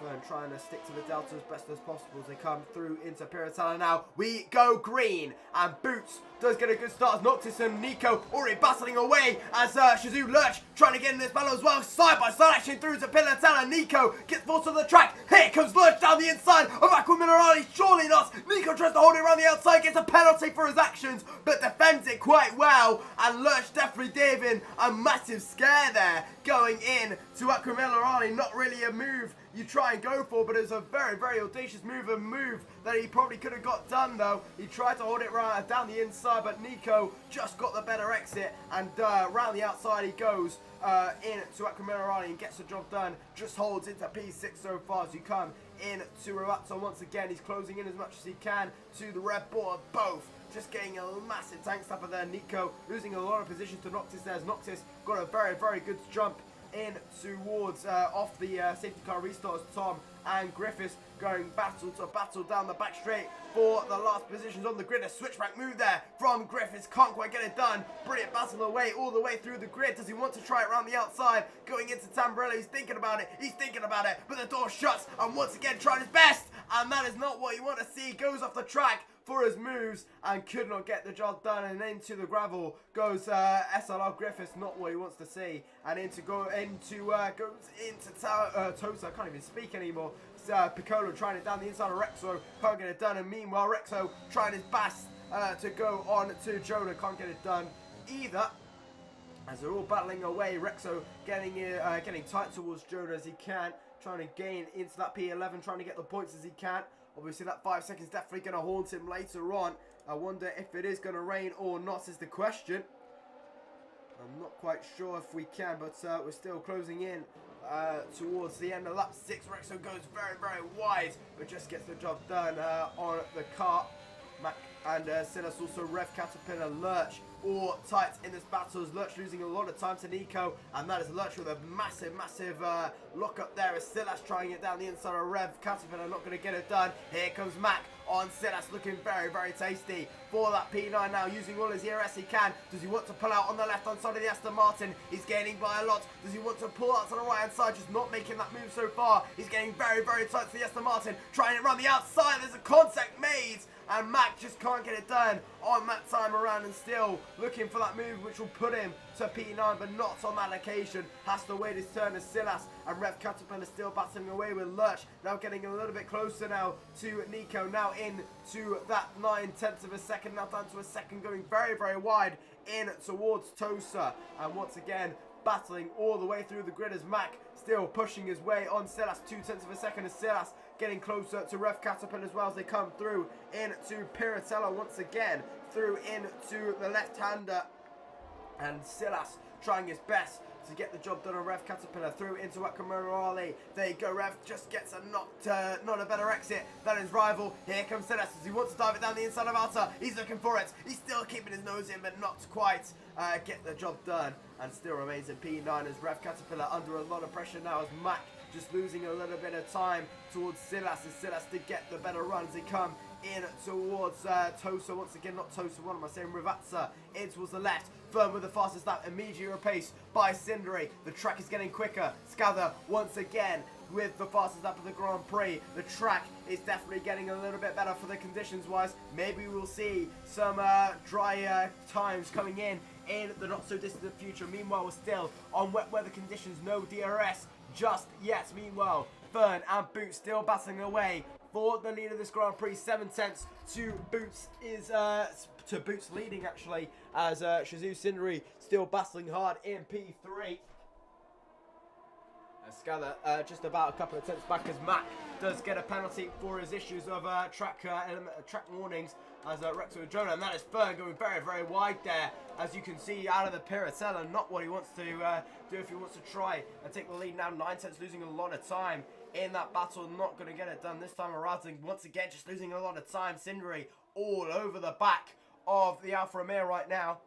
Fern trying to stick to the delta as best as possible as they come through into Piratella now. We go green, and Boots does get a good start as Noctis and Nico already battling away as Shazoo Lurch trying to get in this battle as well. Side by side action through to Piratella. Nico gets forced on the track. Here comes Lurch down the inside of Aqua Minerali. Surely not. Nico tries to hold it around the outside, gets a penalty for his actions, but defends it quite well. And Lurch definitely giving a massive scare there going in to Aqua Minerali. Not really a move you try and go for, but it's a very, very audacious move that he probably could have got done though. He tried to hold it right down the inside, but Nico just got the better exit, and round the outside he goes into Aqua Minerali and gets the job done. Just holds into P6 so far as you come into Ravato once again. He's closing in as much as he can to the red board. Both just getting a massive tank stopper there. Nico losing a lot of position to Noctis there, as Noctis got a very, very good jump in towards off the safety car restarts. Tom and Griffiths going battle to battle down the back straight for the last positions on the grid. A switchback move there from Griffiths, can't quite get it done. Brilliant battle away all the way through the grid. Does he want to try it around the outside? Going into Tamburello, he's thinking about it, but the door shuts, and once again trying his best, and that is not what you want to see. Goes off the track for his moves and could not get the job done, and into the gravel goes SLR Griffiths, not what he wants to see, and goes into Tosa. I can't even speak anymore. Piccolo trying it down the inside of Rexo, can't get it done, and meanwhile Rexo trying his best to go on to Jonah, can't get it done either. As they're all battling away, Rexo getting tight towards Jonah as he can, trying to gain into that P11, trying to get the points as he can. Obviously that 5 seconds definitely going to haunt him later on. I wonder if it is going to rain or not is the question. I'm not quite sure if we can, but we're still closing in towards the end of lap 6. Rexo goes very, very wide, but just gets the job done on the kart. Mac and Silas also Rev Caterpillar, Lurch all tight in this battle, as Lurch losing a lot of time to Nico, and that is Lurch with a massive lock up there as Silas trying it down the inside of Rev Caterpillar, not going to get it done. Here comes Mac on Silas, looking very, very tasty for that P9 now, using all his ERS he can. Does he want to pull out on the left hand side of the Aston Martin? He's gaining by a lot. Does he want to pull out to the right hand side? Just not making that move so far. He's getting very, very tight to the Aston Martin, trying it around the outside. There's a contact made, and Mac just can't get it done on that time around, and still looking for that move which will put him to P9, but not on that occasion. Has to wait his turn as Silas and Rev Caterpillar still battling away with Lurch. Now getting a little bit closer now to Nico, now into that 9/10 of a second, now down to a second, going very, very wide in towards Tosa. And once again, battling all the way through the grid as Mac still pushing his way on Silas. 2/10 of a second as Silas getting closer to Rev Caterpillar as well as they come through into Piratella once again, through into the left-hander, and Silas trying his best to get the job done on Rev Caterpillar through into Aqua Minerali. There you go, Rev just gets a not a better exit than his rival. Here comes Silas as he wants to dive it down the inside of Alta. He's looking for it. He's still keeping his nose in, but not quite get the job done, and still remains in P9 as Rev Caterpillar under a lot of pressure now, as Mac just losing a little bit of time towards Silas, as Silas to get the better runs. They come in towards Tosa once again, not Tosa, what am I saying, Rivatsa in towards the left. Firm with the fastest lap, immediately replaced by Cindere. The track is getting quicker. Scather once again with the fastest lap of the Grand Prix. The track is definitely getting a little bit better for the conditions wise. Maybe we'll see some dry times coming in the not so distant future. Meanwhile, we're still on wet weather conditions, no DRS just yet. Meanwhile, Fern and Boots still battling away for the lead of this Grand Prix. 7/10 to Boots is Boots leading actually, as Shazoo Cindere still battling hard in P3. Scala just about a couple of tenths back, as Mac does get a penalty for his issues of track warnings as Rexo and Jonah, and that is Fern going very, very wide there, as you can see out of the Piratella. Not what he wants to do if he wants to try and take the lead now. 9/10, losing a lot of time in that battle, not going to get it done this time around, and once again just losing a lot of time. Cindere all over the back of the Alfa Romeo right now.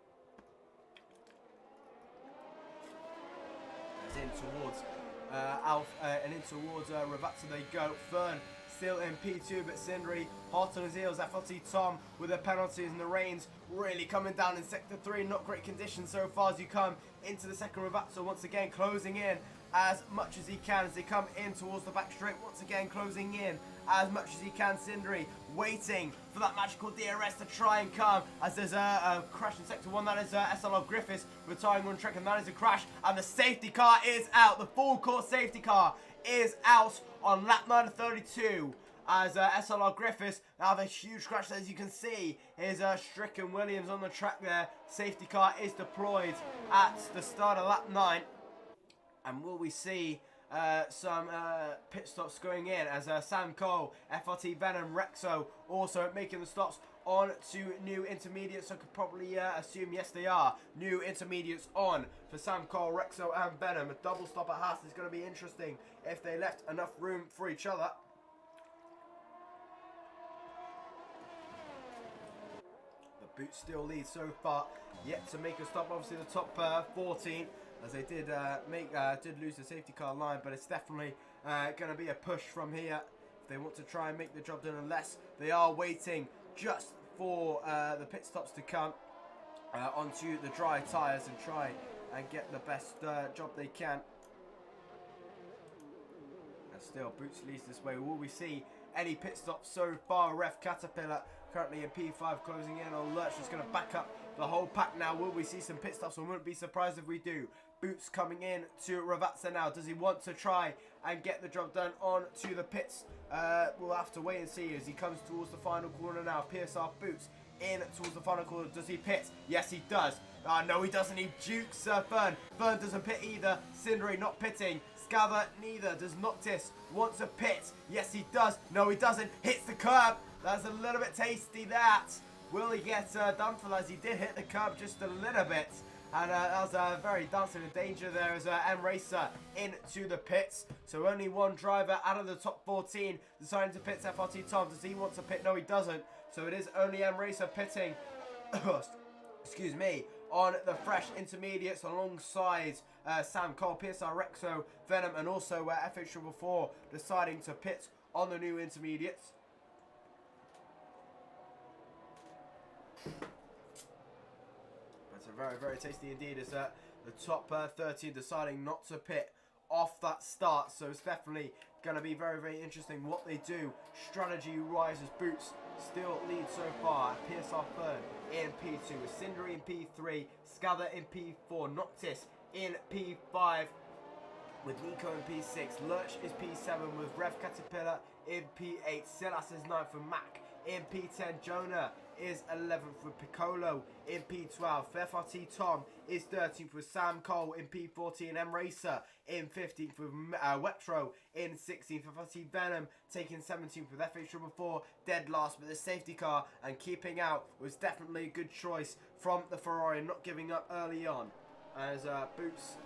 As in towards Ravazza they go. Fern still in P2, but Cindere hot on his heels. FLT Tom with the penalties, and the rains really coming down in Sector 3. Not great conditions so far as you come into the second Ravazza once again closing in as much as he can as they come in towards the back straight. Once again, closing in as much as he can. Sindri waiting for that magical DRS to try and come as there's a crash in sector 1. That is SLR Griffiths retiring on track, and that is a crash, and the safety car is out. The full court safety car is out on lap 9 of 32 as SLR Griffiths now have a huge crash. As you can see, is Stricken Williams on the track there. Safety car is deployed at the start of lap 9. And will we see some pit stops going in as Sam Cole, FRT Venom, Rexo also making the stops on to new intermediates. So I could probably assume, yes, they are new intermediates on for Sam Cole, Rexo and Venom. A double stop at Haas is going to be interesting if they left enough room for each other. The Boot still leads so far, yet to make a stop. Obviously the top 14, as they did lose the safety car line, but it's definitely going to be a push from here if they want to try and make the job done, unless they are waiting just for the pit stops to come onto the dry tyres and try and get the best job they can. And still, Boots leads this way. Will we see any pit stops so far? Ref Caterpillar currently in P5 closing in on Lurch, is going to back up the whole pack now. Will we see some pit stops? I wouldn't be surprised if we do. Boots coming in to Ravazza now. Does he want to try and get the job done on to the pits? We'll have to wait and see as he comes towards the final corner now. PSR Boots in towards the final corner. Does he pit? Yes, he does. No, he doesn't. He jukes Fern. Fern doesn't pit either. Cindri not pitting. Scather neither. Does Noctis want to pit? Yes, he does. No, he doesn't. Hits the curb. That's a little bit tasty, that. Will he get done for, as he did hit the curb just a little bit? And that was very dancing in danger there as M Racer into the pits. So only one driver out of the top 14 deciding to pit. FRT Tom, does he want to pit? No, he doesn't. So it is only M Racer pitting. Excuse me. On the fresh intermediates alongside Sam Cole, PSR Rexo, Venom, and also FH444 deciding to pit on the new intermediates. That's a very, very tasty indeed. Is the top 13 deciding not to pit off that start. So it's definitely going to be very, very interesting what they do. Strategy rises. Boots still lead so far. PSR third in P2 with Cindri in P3, Scather in P4, Noctis in P5 with Nico in P6, Lurch is P7 with Rev Caterpillar in P8, Silas is 9th for Mac in P10, Jonah is 11th with Piccolo in P12, FRT Tom is 13th with Sam Cole in P14, M Racer in 15th with Wetro in 16th, FRT Venom taking 17th with FH444 dead last, but the safety car and keeping out was definitely a good choice from the Ferrari, not giving up early on. As Boots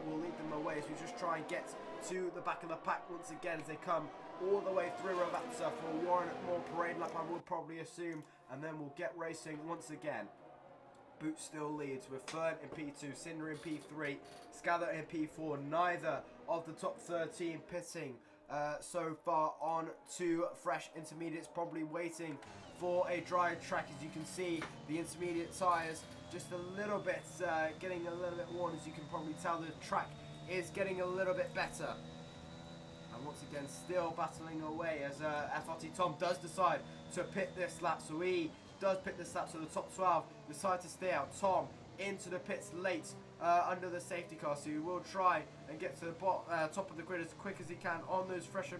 will lead them away as we just try and get to the back of the pack once again as they come all the way through Ravazza for one more parade lap, I would probably assume, and then we'll get racing once again. Boots still leads with Fern in P2, Cinder in P3, Scather in P4, neither of the top 13 pitting so far on to fresh intermediates, probably waiting for a dry track. As you can see, the intermediate tyres just a little bit getting a little bit worn. As you can probably tell, the track is getting a little bit better. And once again, still battling away as FRT Tom does decide to pit this lap. So he does pit this lap, so the top 12 decide to stay out. Tom into the pits late under the safety car, so he will try and get to the top of the grid as quick as he can on those fresher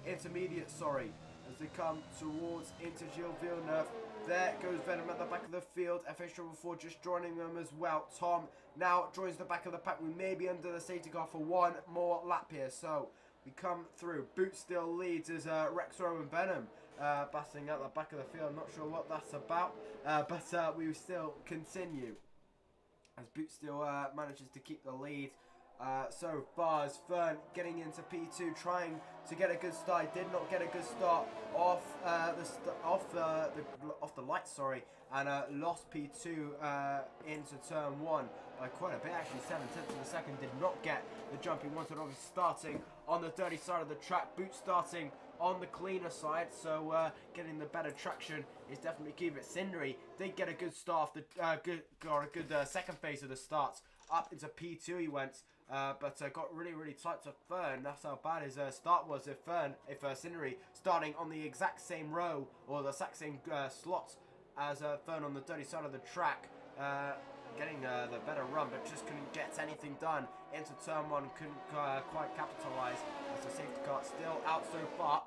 intermediates, as they come towards into Gilles Villeneuve. There goes Venom at the back of the field. FH444 just joining them as well. Tom now joins the back of the pack. We may be under the safety car for one more lap here, so we come through. Boot still leads as Rexo and Venom battling at the back of the field. I'm not sure what that's about, but we still continue as Boot still manages to keep the lead. So far as Fern getting into P2, trying to get a good start. Did not get a good start off the lights, and lost P2 into turn 1 by quite a bit, actually 7/10 of a second. Did not get the jump he wanted. Obviously starting on the dirty side of the track, Boot starting on the cleaner side, so getting the better traction is definitely key. But Cindri did get a good start, got a good second phase of the start up into P2 he went, but got really tight to Fern. That's how bad his start was. If Cindery starting on the exact same row or the exact same slot as Fern on the dirty side of the track, getting the better run, but just couldn't get anything done into turn 1. Couldn't quite capitalise as the safety car still out so far.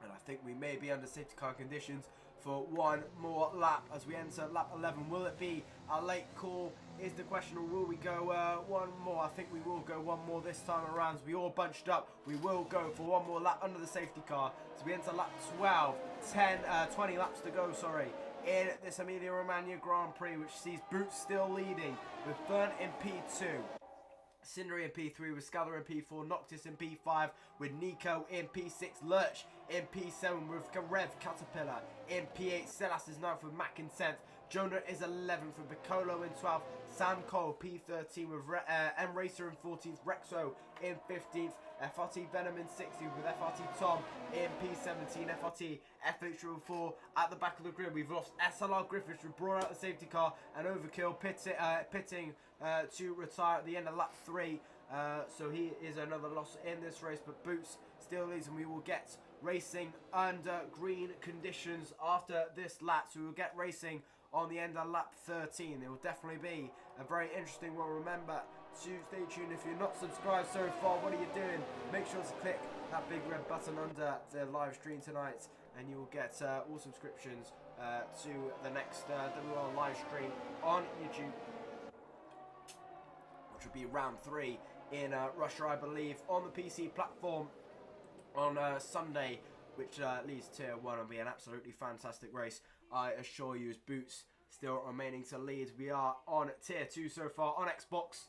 And I think we may be under safety car conditions for one more lap as we enter lap 11. Will it be a late call is the question, or will we go one more? I think we will go one more this time around. As we all bunched up, we will go for one more lap under the safety car. So we enter lap 12, 20 laps to go, sorry, in this Emilia-Romagna Grand Prix, which sees Boots still leading with Fern in P2. Cindery in P3 with Scather in P4, Noctis in P5 with Nico in P6, Lurch in P7 with Rev Caterpillar in P8, Silas is 9th with Mac in 10th, Jonah is 11th with Piccolo in 12th, Sam Cole P13 with M Racer in 14th, Rexo in 15th, FRT Venom in 16th with FRT Tom in P17, FRT FH4 at the back of the grid. We've lost SLR Griffiths, who brought out the safety car, and Overkill pitting to retire at the end of lap 3. So he is another loss in this race, but Boots still leads, and we will get racing under green conditions after this lap. So we will get racing on the end of lap 13. It will definitely be a very interesting one. Remember to stay tuned. If you're not subscribed so far, what are you doing? Make sure to click that big red button under the live stream tonight, and you will get all subscriptions to the next WOR live stream on YouTube, which will be round 3 in Russia, I believe, on the PC platform on Sunday, which leads to 1 and be an absolutely fantastic race, I assure you, as Boots still remaining to lead. We are on tier 2 so far on Xbox.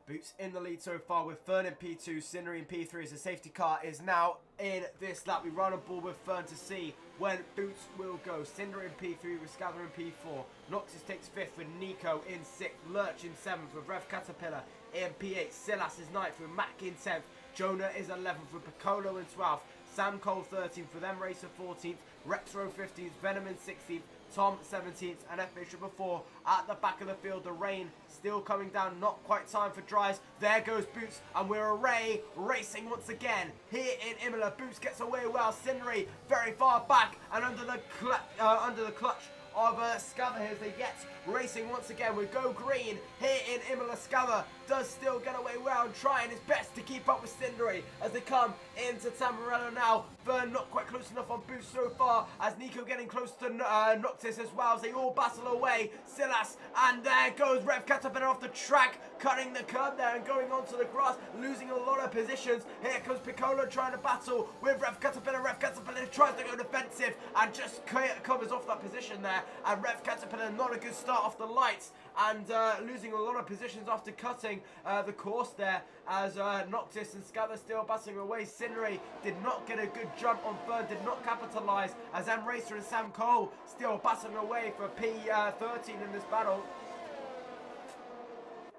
Boots in the lead so far with Fern in P2, Cindery in P3 as the safety car is now in this lap. We run on board with Fern to see when Boots will go. Cindery in P3 with Scather in P4. Noxus takes 5th with Nico in 6th. Lurch in 7th with Rev Caterpillar in P8. Silas is 9th with Mac in 10th. Jonah is 11th with Piccolo in 12th. Sam Cole 13th with M Racer 14th. Rexro 15th. Venom in 16th. Tom 17th and FH4 at the back of the field. The rain still coming down, not quite time for dries. There goes Boots, and we're racing once again here in Imola. Boots gets away well. Cindery very far back and under the clutch of Scather as they get racing once again. We go green here in Imola. Scather does still get away well and trying his best to keep up with Cindery as they come into Tamburello now. Fern not quite close enough on Boost so far, as Nico getting close to Noctis as well as they all battle away. Silas, and there goes Rev Caterpillar off the track, cutting the curb there and going onto the grass, losing a lot of positions. Here comes Piccolo trying to battle with Rev Caterpillar. Rev Caterpillar tries to go defensive and just covers off that position there, and Rev Caterpillar not a good start off the lights, and losing a lot of positions after cutting the course there, as Noctis and Scather still battling away. Cindery did not get a good jump on Fern, did not capitalise, as M Racer and Sam Cole still battling away for P13 in this battle.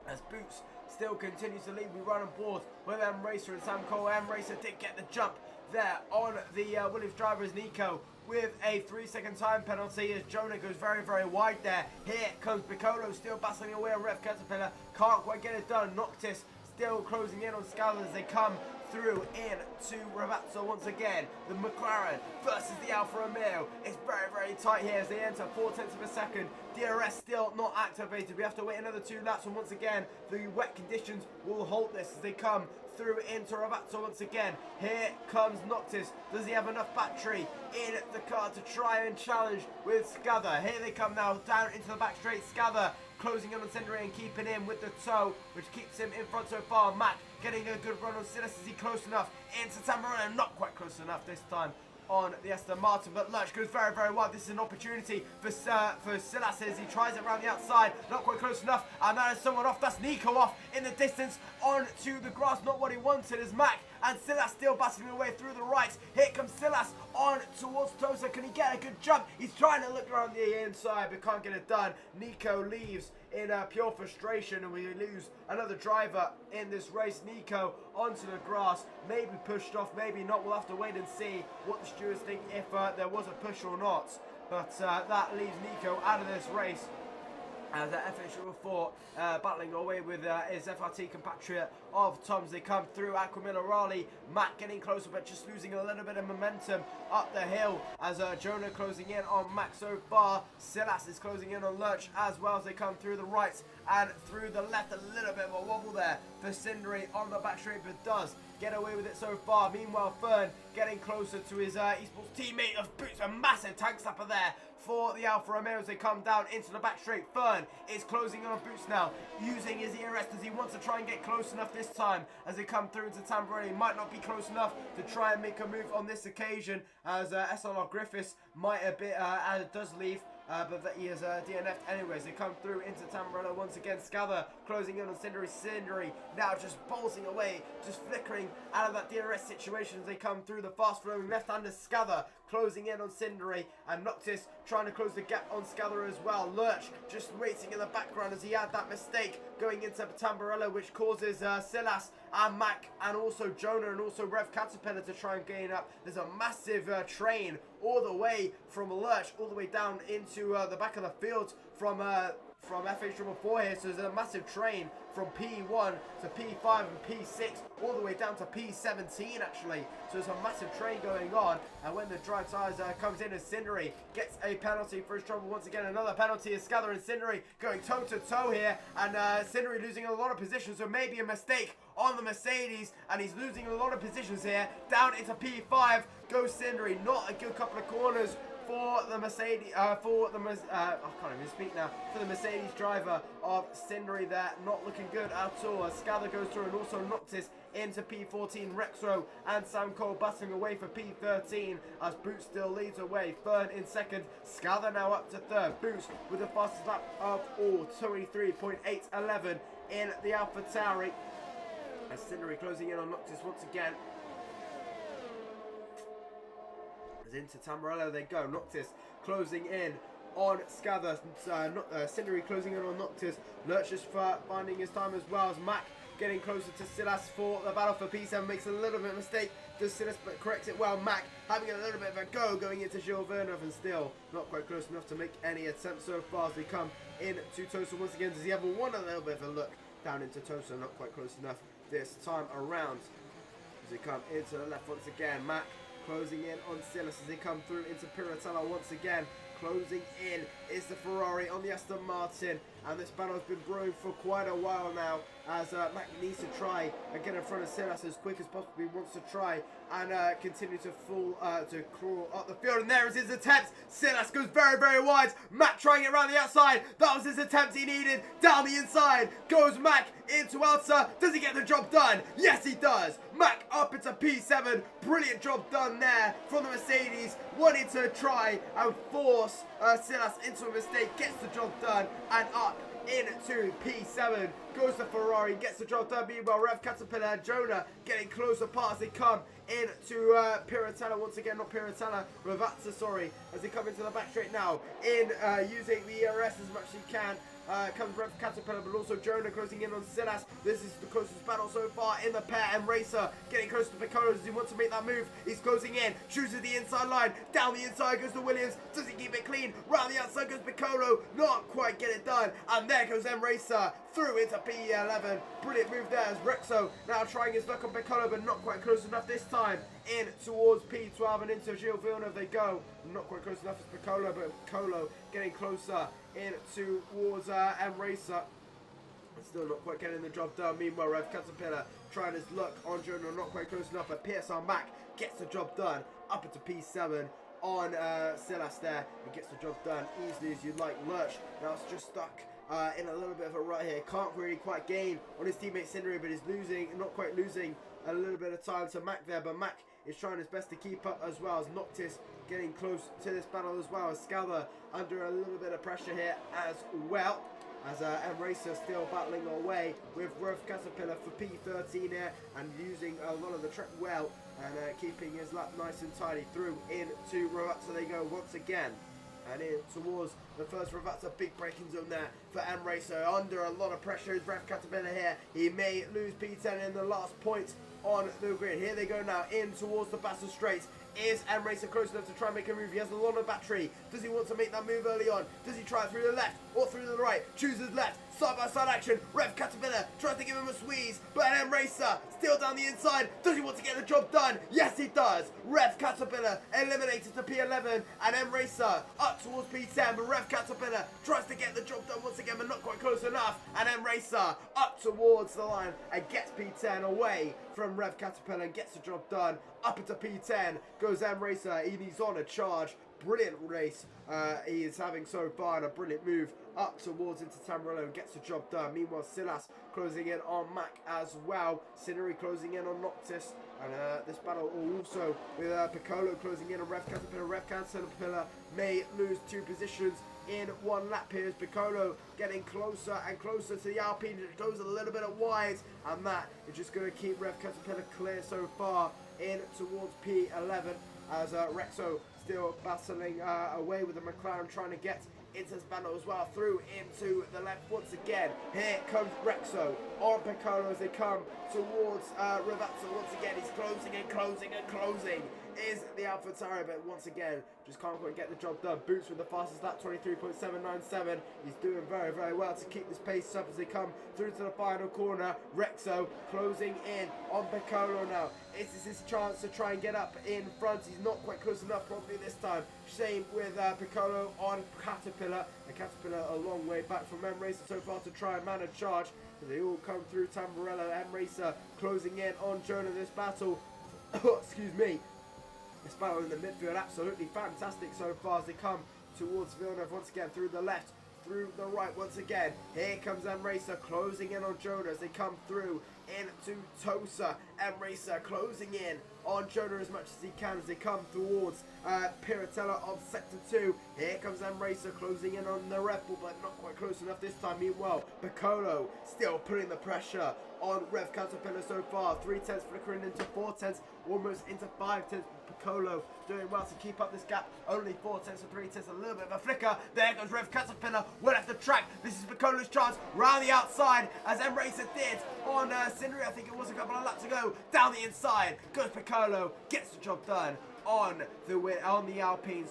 As Boots still continues to lead, we run on board with M Racer and Sam Cole. M Racer did get the jump there on the Williams driver as Nico with a 3-second time penalty, as Jonah goes very wide there. Here comes Piccolo still battling away on Rev Caterpillar, can't quite get it done. Noctis still closing in on Scala as they come through into Ravazzo once again. The McLaren versus the Alfa Romeo. It's very tight here as they enter 0.4 of a second. DRS still not activated. We have to wait another 2 laps, and once again the wet conditions will halt this as they come through into Ravazzo once again. Here comes Noctis. Does he have enough battery in the car to try and challenge with Scather? Here they come now down into the back straight. Scather closing in on Cindery and keeping in with the toe, which keeps him in front so far. Mac getting a good run on Silas. Is he close enough into Tamburello? Not quite close enough this time on the Aston Martin, but Lurch goes very wide. This is an opportunity for Silas as he tries it around the outside. Not quite close enough, and that is someone off. That's Nico off in the distance onto the grass. Not what he wanted, as Mac and Silas still battling away through the right. Here comes Silas on towards Tosa. Can he get a good jump? He's trying to look around the inside but can't get it done. Nico leaves in pure frustration, and we lose another driver in this race. Nico onto the grass, maybe pushed off, maybe not. We'll have to wait and see what the stewards think, if there was a push or not. But that leaves Nico out of this race As FH4 battling away with his FRT compatriot of Tom's. They come through Emilia-Romagna. Matt getting closer but just losing a little bit of momentum up the hill as Jonah closing in on Mac so far. Silas is closing in on Lurch as well as they come through the right and through the left. A little bit of a wobble there for Cindery on the back straight, but does get away with it so far. Meanwhile, Fern getting closer to his esports teammate of Boots. A massive tank slapper there for the Alfa Romeo as they come down into the back straight. Fern is closing on Boots now, using his ERS. Does he want to try and get close enough this time as they come through into Tamburelli? Might not be close enough to try and make a move on this occasion as SLR Griffiths might a bit, does leave. But that he is DNF'd anyways. They come through into Tamburello once again. Scather closing in on Cindery. Cindery now just bolting away, just flickering out of that DRS situation as they come through the fast flowing left-hander. Scather closing in on Cindery, and Noctis trying to close the gap on Scather as well. Lurch just waiting in the background as he had that mistake going into Tamburello, which causes Silas and Mac and also Jonah and also Rev Caterpillar to try and gain up. There's a massive train all the way from Lurch all the way down into the back of the field from FH4 here. So there's a massive train from P1 to P5 and P6 all the way down to P17 actually. So there's a massive train going on, and when the dry tyres comes in as Cindery gets a penalty for his trouble once again. Another penalty is Scather and Cindery going toe to toe here, and Cindery losing a lot of positions, so maybe a mistake on the Mercedes, and he's losing a lot of positions here. Down into P5 goes Cindery. Not a good couple of corners for the Mercedes, I can't even speak now, for the Mercedes driver of Cindery there. Not looking good at all as Scather goes through, and also Noctis into P14. Rexro and Sam Cole battling away for P13 as Boots still leads away. Fern in second, Scather now up to third. Boots with the fastest lap of all, 23.811 in the Alpha Tauri. As Cindery closing in on Noctis once again. As into Tamburello they go. Noctis closing in on Scather. Cindery closing in on Noctis. Lurch just finding his time as well as Mac getting closer to Silas for the battle for P7. Makes a little bit of a mistake. Does Silas but corrects it well. Mac having a little bit of a go going into Gilles Villeneuve, and still not quite close enough to make any attempt so far as they come into Tosa once again. Does he ever want a little bit of a look down into Tosa? Not quite close enough this time around. As they come into the left once again. Mac closing in on Silas as they come through into Piratella once again. Closing in is the Ferrari on the Aston Martin, and this battle has been brewing for quite a while now as Mac needs to try and get in front of Silas as quick as possible. He wants to try and continue to crawl up the field, and there is his attempt. Silas goes very, very wide. Mac trying it around the outside. That was his attempt he needed. Down the inside goes Mac into Elsa. Does he get the job done? Yes, he does. Mac up into P7. Brilliant job done there from the Mercedes. Wanted to try and force Silas into a mistake. Gets the job done, and up into P7 goes the Ferrari, gets the job done. Meanwhile, Rev Caterpillar and Jonah getting close apart as they come into Piratella once again. Not Piratella, Ravazza, sorry, as they come into the back straight now in using the ERS as much as he can. Comes Rev Caterpillar, but also Jonah closing in on Silas. This is the closest battle so far in the pair, and Racer getting close to Piccolo. Does he want to make that move? He's closing in, chooses the inside line. Down the inside goes to Williams. Does he keep it clean? Round the outside goes Piccolo. Not quite get it done. And there goes Racer through into P11. Brilliant move there as Rexo now trying his luck on Piccolo, but not quite close enough this time. In towards P12 and into Gilles Villeneuve they go. Not quite close enough as Piccolo, but Piccolo getting closer in towards Racer. Still not quite getting the job done. Meanwhile, Rev Caterpillar trying his luck on Jonah, not quite close enough, but PSR Mac gets the job done up into P7 on Silas there, and gets the job done easily as you'd like. Lurch now it's just stuck in a little bit of a rut here. Can't really quite gain on his teammate Cindery, but is losing, not quite losing a little bit of time to Mac there, but Mac is trying his best to keep up as well as Noctis getting close to this battle as well as Scather under a little bit of pressure here as well. As Racer still battling away with Rev Caterpillar for P13 here and using a lot of the track well and keeping his lap nice and tidy through into Ravazza they go once again. And in towards the first Ravazza, big braking zone there for Racer. Under a lot of pressure is Rev Caterpillar here. He may lose P10 in the last point on the grid. Here they go now in towards the Bassel Straits Is Emracer close enough to try and make a move? He has a lot of battery. Does he want to make that move early on? Does he try it through the left or through the right? Chooses left. Side-by-side action. Rev Caterpillar tries to give him a squeeze, but Emracer still down the inside. Does he want to get the job done? Yes, he does. Rev Caterpillar eliminated to P11, and Emracer up towards P10, but Rev Caterpillar tries to get the job done once again, but not quite close enough, and Emracer up towards the line and gets P10 away from Rev Caterpillar and gets the job done. Up into P10 goes Emracer. He's on a charge. Brilliant race he is having so far, and a brilliant move up towards into Tamburello and gets the job done. Meanwhile, Silas closing in on Mac as well. Cinery closing in on Noctis, and this battle also with Piccolo closing in on Rev Caterpillar. Rev Caterpillar may lose 2 positions in 1 lap here as Piccolo getting closer and closer to the Alpine. It goes a little bit wide, and that is just going to keep Rev Caterpillar clear so far in towards P11 as Rexo still battling away with the McLaren, trying to get into this battle as well, through into the left once again. Here comes Rexo on Piccolo as they come towards Ravazza once again. He's closing and closing and closing. Is the AlphaTauri, but once again just can't quite get the job done. Boots with the fastest lap, 23.797. He's doing very, very well to keep this pace up as they come through to the final corner. Rexo closing in on Piccolo now. Is this his chance to try and get up in front? He's not quite close enough probably this time. Same with Piccolo on Caterpillar. And Caterpillar a long way back from Emracer so far to try and man a charge. They all come through Tamburello. Emracer closing in on Jonah this battle. Excuse me. This battle in the midfield absolutely fantastic so far as they come towards Villeneuve once again through the left, through the right once again. Here comes Emracer closing in on Jonah as they come through into Tosa. Emracer closing in on Jonah as much as he can as they come towards Piratella of Sector 2. Here comes Emracer closing in on the Red Bull, but not quite close enough this time. Meanwhile, Piccolo still putting the pressure on Rev Caterpillar so far. 3/10 flickering into 4/10, almost into 5/10. Piccolo doing well to keep up this gap. Only 4/10 or 3/10, a little bit of a flicker. There goes Rev Caterpillar, well off the track. This is Piccolo's chance round the outside, as Emracer did on Cindery. I think it was a couple of laps ago. Down the inside goes Piccolo, gets the job done on the Alpine,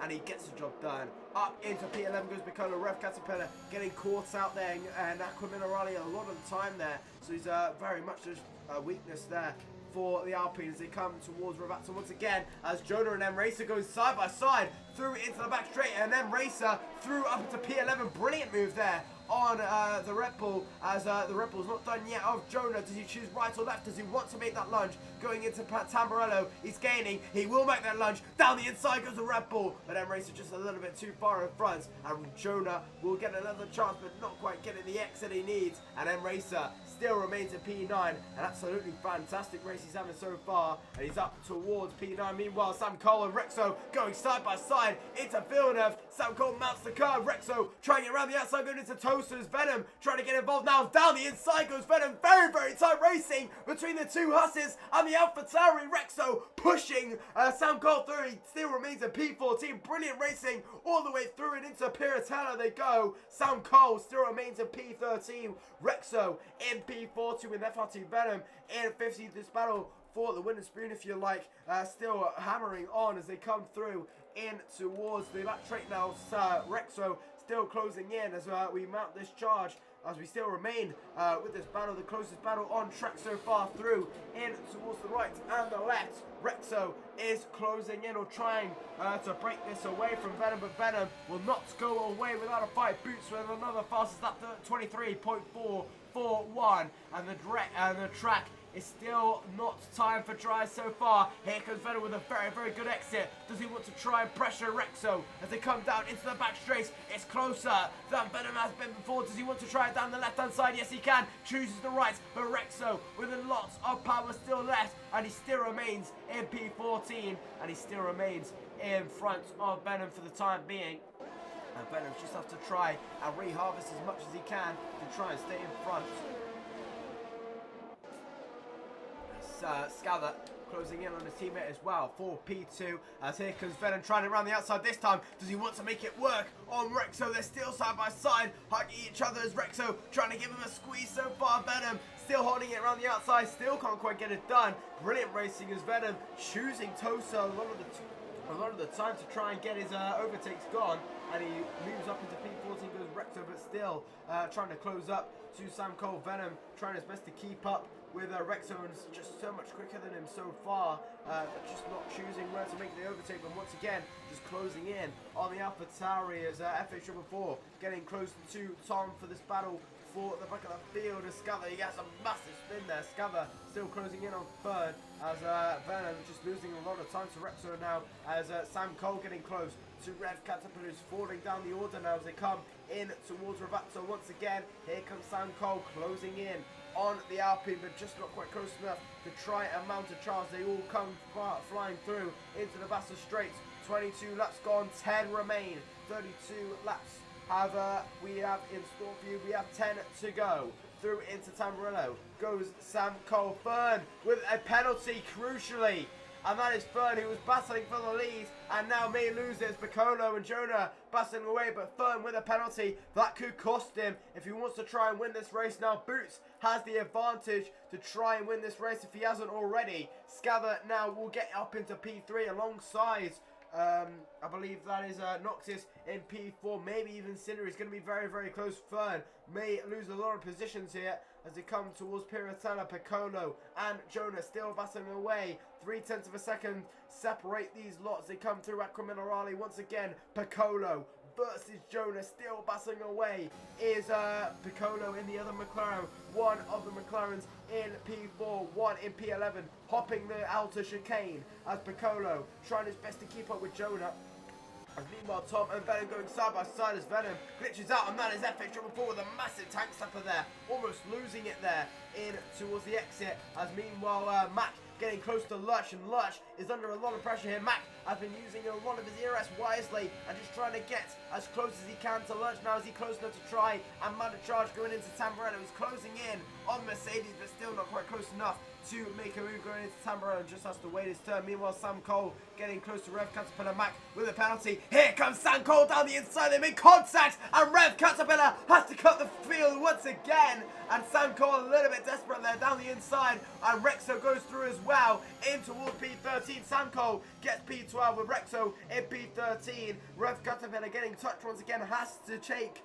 and he gets the job done. Up into P11 goes Piccolo. Rev Caterpillar getting caught out there, and Aquaminerali a lot of the time there, so he's very much a weakness there for the Alpine as they come towards Ravazza once again, as Jonah and Emracer goes side by side through into the back straight, and Emracer through up into P11. Brilliant move there on the Red Bull, as the Red Bull's not done yet of Jonah. Does he choose right or left? Does he want to make that lunge going into Tamburello? He's gaining. He will make that lunge. Down the inside goes the Red Bull, but Emracer just a little bit too far in front, and Jonah will get another chance, but not quite getting the exit he needs, and Emracer still remains in P9. An absolutely fantastic race he's having so far, and he's up towards P9. Meanwhile, Sam Cole and Rexo going side by side into Villeneuve. Sam Cole mounts the car. Rexo trying it around the outside, going into Toasters. Venom trying to get involved now. Down the inside goes Venom. Very, very tight racing between the two Husses and the AlphaTauri. Rexo pushing Sam Cole through. He still remains in P14. Brilliant racing all the way through and into Piratella they go. Sam Cole still remains in P13. Rexo in P14 with FRT Venom in 15th. This battle for the winning spoon, if you like, still hammering on as they come through in towards the back straight now. Rexo still closing in as we mount this charge, as we still remain with this battle, the closest battle on track so far through in towards the right and the left. Rexo is closing in or trying to break this away from Venom, but Venom will not go away without a fight. Boots with another fastest lap, 23.441, and the track is still not time for dry so far. Here comes Venom with a very, very good exit. Does he want to try and pressure Rexo as they come down into the back straight? It's closer than Venom has been before. Does he want to try it down the left-hand side? Yes, he can. Chooses the right, but Rexo with a lot of power still left, and he still remains in P14, and he still remains in front of Venom for the time being. And Venom just has to try and reharvest as much as he can to try and stay in front. Scather closing in on his teammate as well for P2, as here comes Venom trying it around the outside this time. Does he want to make it work on Rexo? They're still side by side, hugging each other as Rexo trying to give him a squeeze so far. Venom still holding it around the outside, still can't quite get it done. Brilliant racing as Venom choosing Tosa a lot of the time to try and get his overtakes gone, and he moves up into P14, goes Recto, but still trying to close up to Sam Cole. Venom trying his best to keep up with Recto, and just so much quicker than him so far, but just not choosing where to make the overtake, and once again just closing in on the Alpha Tauri as FH4 getting close to Tom for this battle for the back of the field. As Scather, he has a massive spin there. Scather still closing in on third, as Venom just losing a lot of time to Rexo now, as Sam Cole getting close to Rev Caterpillar, who's falling down the order now as they come in towards Ravazzo. Once again, here comes Sam Cole closing in on the Alpine, but just not quite close enough to try and mount a charge. They all come flying through into the Vassar Straits. 22 laps gone, 10 remain. 32 laps we have in store for you. We have 10 to go. Through into Tamburello goes Sam Cole. Fern with a penalty, crucially. And that is Fern, who was battling for the lead and now may lose it. It's Piccolo and Jonah battling away, but Fern with a penalty that could cost him if he wants to try and win this race. Now Boots has the advantage to try and win this race if he hasn't already. Scather now will get up into P3 alongside I believe that is Noctis in P4, maybe even Cinder. Is going to be very, very close. Fern may lose a lot of positions here as they come towards Piratella. Piccolo and Jonah still battling away. 0.3 of a second separate these lots. They come through Aqua Minerale once again. Piccolo versus Jonah, still battling away is Piccolo in the other McLaren. One of the McLarens in P4, one in P11, hopping the outer chicane as Piccolo trying his best to keep up with Jonah. And meanwhile, Tom and Venom going side by side as Venom glitches out, and that is FH4 with a massive tank stepper there, almost losing it there in towards the exit. As meanwhile, Mac getting close to Lurch, and Lurch is under a lot of pressure here. Mac has been using a lot of his ERS wisely and just trying to get as close as he can to Lurch. Now is he close enough to try and mount a charge going into Tamburello? He's closing in on Mercedes, but still not quite close enough to make a move going into Tamburello, and just has to wait his turn. Meanwhile, Sam Cole getting close to Rev Caterpillar. Mac with a penalty. Here comes Sam Cole down the inside. They make contact, and Rev Caterpillar has to cut the field once again. And Sam Cole a little bit desperate there down the inside, and Rexo goes through as well in towards P13. Sam Cole gets P12 with Rexo in P13. Rev Caterpillar getting touched once again, has to take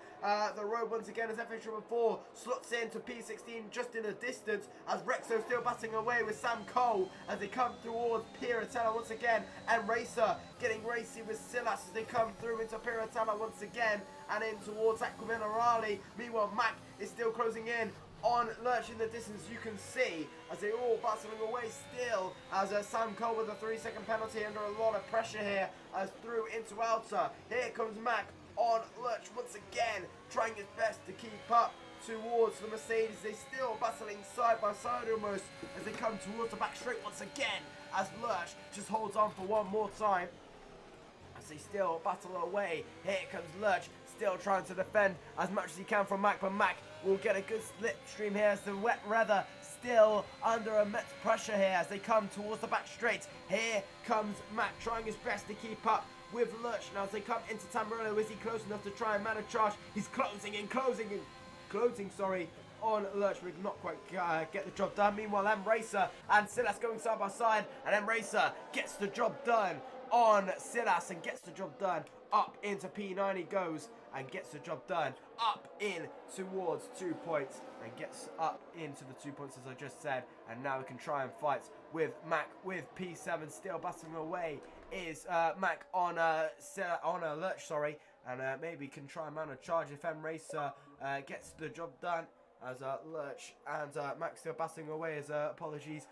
the road once again as FH4 slots into P16 just in a distance, as Rexo still batting away with Sam Cole as they come towards Piratella once again, and Racer getting racy with Silas as they come through into Piratella once again and in towards Aqua Minerale. Meanwhile, Mac is still closing in on Lurch in the distance, you can see, as they're all battling away still, as Sam Cole with a 3-second penalty under a lot of pressure here, as through into Alta. Here comes Mac on Lurch once again, trying his best to keep up towards the Mercedes. They're still battling side by side almost as they come towards the back straight once again, as Lurch just holds on for one more time as they still battle away. Here comes Lurch, still trying to defend as much as he can from Mac, but Mac will get a good slipstream here as the wet weather still under immense pressure here as they come towards the back straight. Here comes Mac trying his best to keep up with Lurch. Now as they come into Tamburello, is he close enough to try and man a charge? He's closing on Lurch, but not quite get the job done. Meanwhile, M Racer and Silas going side by side, and M Racer gets the job done on Silas and gets the job done. Up into P9 he goes and gets the job done. Up in towards 2 points and gets up into the 2 points as I just said. And now we can try and fight with Mac with P7 still battling away. Is Mac on Lurch, sorry, and maybe can try and mount a charge if M Racer gets the job done. As Lurch and Mac still battling away, as apologies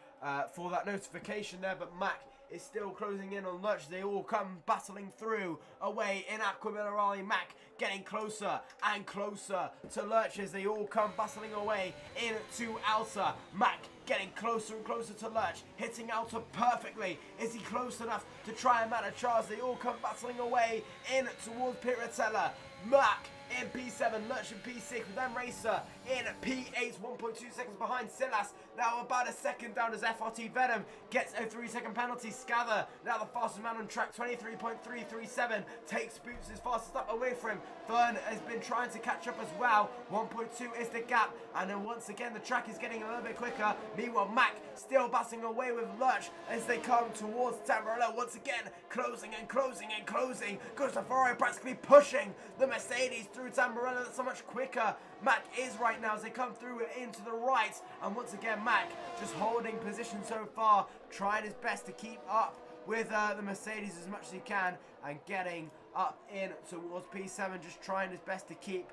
for that notification there, but Mac is still closing in on Lurch. They all come battling through away in Aqua Minerale. Mac getting closer and closer to Lurch as they all come battling away into Alta. Mac getting closer and closer to Lurch, hitting Alta perfectly. Is he close enough to try and mount a charge? They all come battling away in towards Piratella. Mac in P7, Lurch in P6 with them Racer in P8, 1.2 seconds behind Silas. Now about a second down as FRT Venom gets a 3-second penalty. Scather, now the fastest man on track, 23.337, takes Boots his fastest up away from him. Fern has been trying to catch up as well. 1.2 is the gap, and then once again the track is getting a little bit quicker. Meanwhile, Mac still battling away with Lurch as they come towards Tamburello. Once again, closing and closing and closing. Goes to Ferrari, practically pushing the Mercedes through Tamburello. That's so much quicker Mac is right now as they come through into the right. And once again, Mac just holding position so far, trying his best to keep up with the Mercedes as much as he can, and getting up in towards P7, just trying his best to keep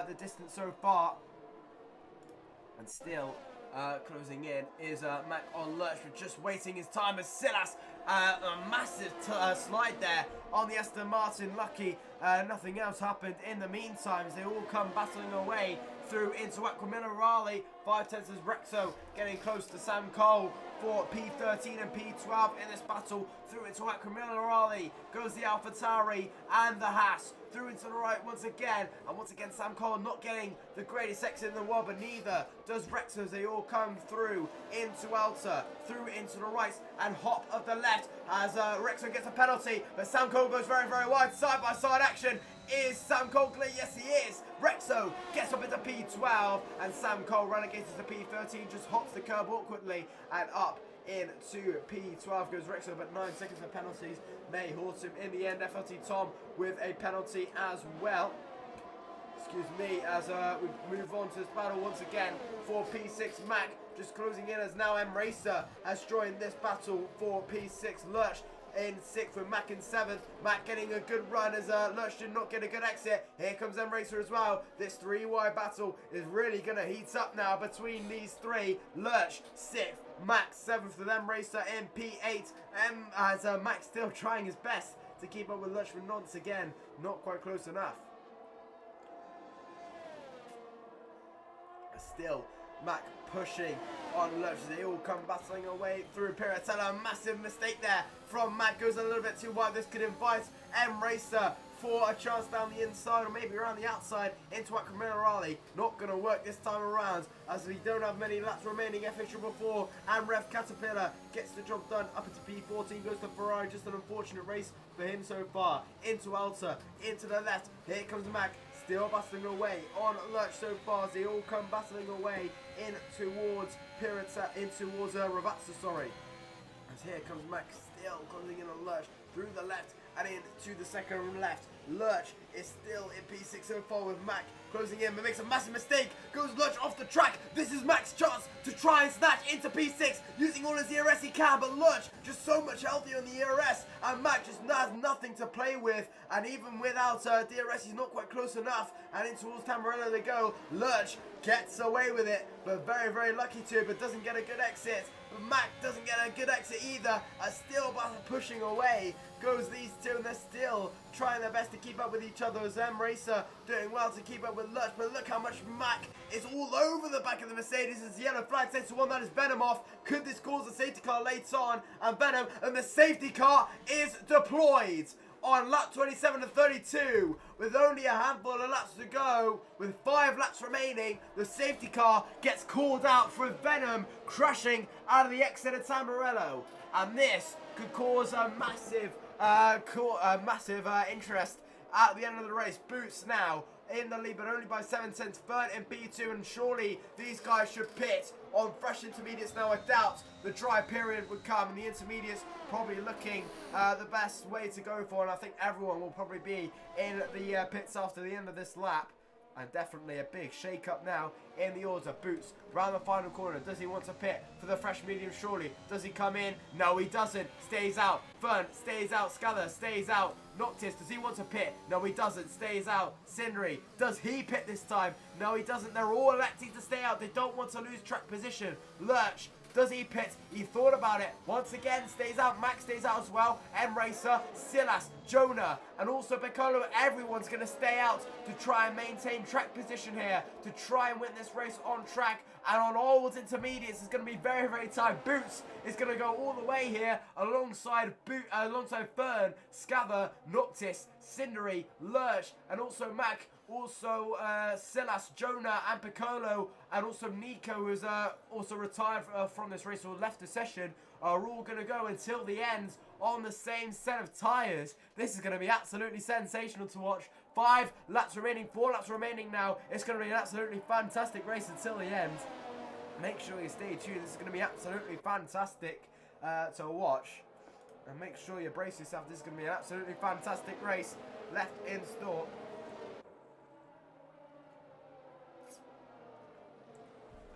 the distance so far. And still closing in is Mac on Lurch, but just waiting his time as Silas. A massive slide there on the Aston Martin. Lucky nothing else happened in the meantime as they all come battling away through into Aquaminerale. 5/10 is Rexo getting close to Sam Cole for P13 and P12 in this battle. Through into Aquaminerale goes the AlphaTauri and the Haas. Through into the right once again, and once again Sam Cole not getting the greatest exit in the world, but neither does Rexo as they all come through into Alta, through into the right and hop of the left as Rexo gets a penalty, but Sam Cole goes very, very wide. Side-by-side action. Is Sam Cole clear? Yes, he is. Rexo gets up into P12, and Sam Cole relegates to P13, just hops the curb awkwardly, and up into P12 goes Rexo, but 9 seconds of penalties may haunt him in the end. FLT Tom with a penalty as well. Excuse me, as we move on to this battle once again for P6. Mac just closing in as now M Racer has joined this battle for P6. Lurch in 6th with Mac in 7th. Mac getting a good run as Lurch did not get a good exit. Here comes M Racer as well. This 3-wide battle is really going to heat up now between these three. Lurch 6th, Mac 7th with M Racer in P8. As Mac still trying his best to keep up with Lurch, but once again not quite close enough. Still Mac pushing on Lurch as they all come battling away through Piratella. Massive mistake there from Mac, goes a little bit too wide. This could invite M Racer for a chance down the inside or maybe around the outside into Aquaminerale. Not going to work this time around as we don't have many laps remaining. FH4 and Rev Caterpillar gets the job done up into P14, goes to Ferrari. Just an unfortunate race for him so far. Into Alta, into the left. Here comes Mac. Still battling away on Lurch so far as they all come battling away in towards Ravazza, sorry. As here comes Mac still closing in on Lurch through the left and into the second left. Lurch is still in P6 so far with Mac closing in, but makes a massive mistake. Goes Lurch off the track. This is Mac's chance to try and snatch into P6 using all his ERS he can, but Lurch just so much healthier on the ERS, and Mac just has nothing to play with, and even without DRS he's not quite close enough, and in towards Tamburello they go. Lurch gets away with it, but very, very lucky to, but doesn't get a good exit. But Mac doesn't get a good exit either, as still pushing away goes these two, and they're still trying their best to keep up with each other as M Racer doing well to keep up with Lurch, but look how much Mac is all over the back of the Mercedes as the yellow flag says to one that is Venom off. Could this cause a safety car later on? And Venom, and the safety car is deployed on lap 27 to 32 with only a handful of laps to go. With 5 laps remaining, the safety car gets called out for Venom crashing out of the exit of Tamburello, and this could cause a massive interest at the end of the race. Boots now in the lead, but only by 7 cents. Fern in P2, and surely these guys should pit on fresh intermediates now. I doubt the dry period would come, and the intermediates probably looking the best way to go for, and I think everyone will probably be in the pits after the end of this lap. And definitely a big shake-up now in the order. Boots round the final corner. Does he want to pit for the fresh medium? Surely. Does he come in? No, he doesn't. Stays out. Fern stays out. Scather stays out. Noctis, does he want to pit? No, he doesn't. Stays out. Sindri, does he pit this time? No, he doesn't. They're all electing to stay out. They don't want to lose track position. Lurch, does he pit? He thought about it. Once again, stays out. Max stays out as well. M Racer, Silas, Jonah, and also Piccolo. Everyone's going to stay out to try and maintain track position here, to try and win this race on track. And on old intermediates, it's going to be very, very tight. Boots is going to go all the way here alongside Fern, Scather, Noctis, Cindery, Lurch, and also Mac. Also Silas, Jonah, and Piccolo, and also Nico, who's also retired from this race or left the session, are all going to go until the end on the same set of tyres. This is going to be absolutely sensational to watch. 5 laps remaining, 4 laps remaining now. It's going to be an absolutely fantastic race until the end. Make sure you stay tuned. This is going to be absolutely fantastic to watch. And make sure you brace yourself. This is going to be an absolutely fantastic race left in store.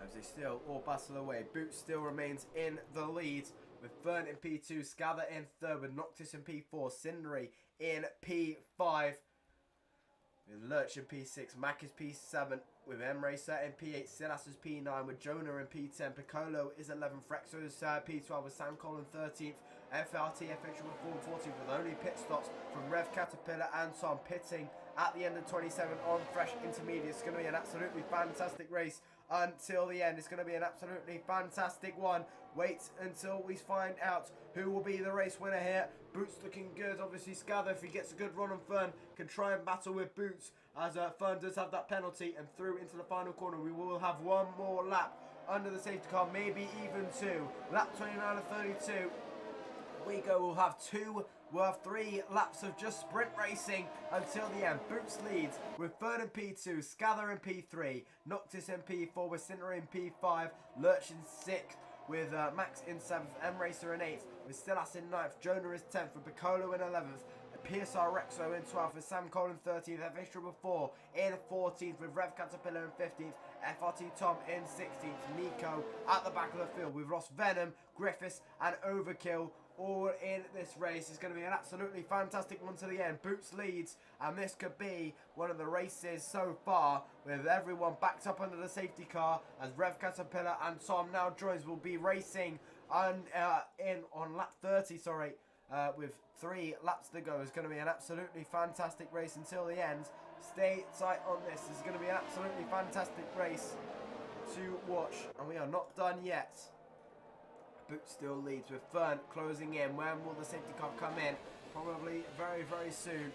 As they still all bustle away. Boots still remains in the lead with Fern in P2, Scather in 3rd with Noctis in P4, Cindery in P5 with Lurch in P6, Mac is P7 with M-Racer in P8, Silas is P9 with Jonah in P10, Piccolo is 11th, Frexo is P12 with Sam Colin 13th, FRT FH with 14th with only pit stops from Rev Caterpillar and Tom pitting at the end of 27 on fresh intermediate. It's going to be an absolutely fantastic race until the end. It's going to be an absolutely fantastic one. Wait until we find out who will be the race winner here. Boots looking good. Obviously, Scather, if he gets a good run on Fern, can try and battle with Boots, as Fern does have that penalty, and through into the final corner. We will have one more lap under the safety car, maybe even 2. Lap 29 of 32. We go. We'll have 3 laps of just sprint racing until the end. Boots leads with Fern in P2, Scather in P3, Noctis in P4 with Cindery in P5, Lurch in 6th with Max in 7th, M-Racer in 8th with Silas in 9th, Jonah is 10th with Piccolo in 11th, PSR Rexo in 12th with Sam Cole in 13th, FH Triple 4 in 14th with Rev Caterpillar in 15th, FRT Tom in 16th, Nico at the back of the field. We've lost Venom, Griffiths and Overkill all in this race. It's going to be an absolutely fantastic one to the end. Boots leads, and this could be one of the races so far with everyone backed up under the safety car as Rev Caterpillar and Tom now joins. Will be racing on lap 30, with 3 laps to go. It's going to be an absolutely fantastic race until the end. Stay tight on this. This is going to be an absolutely fantastic race to watch, and we are not done yet. Boots still leads with Fern closing in. When will the safety car come in? Probably very, very soon.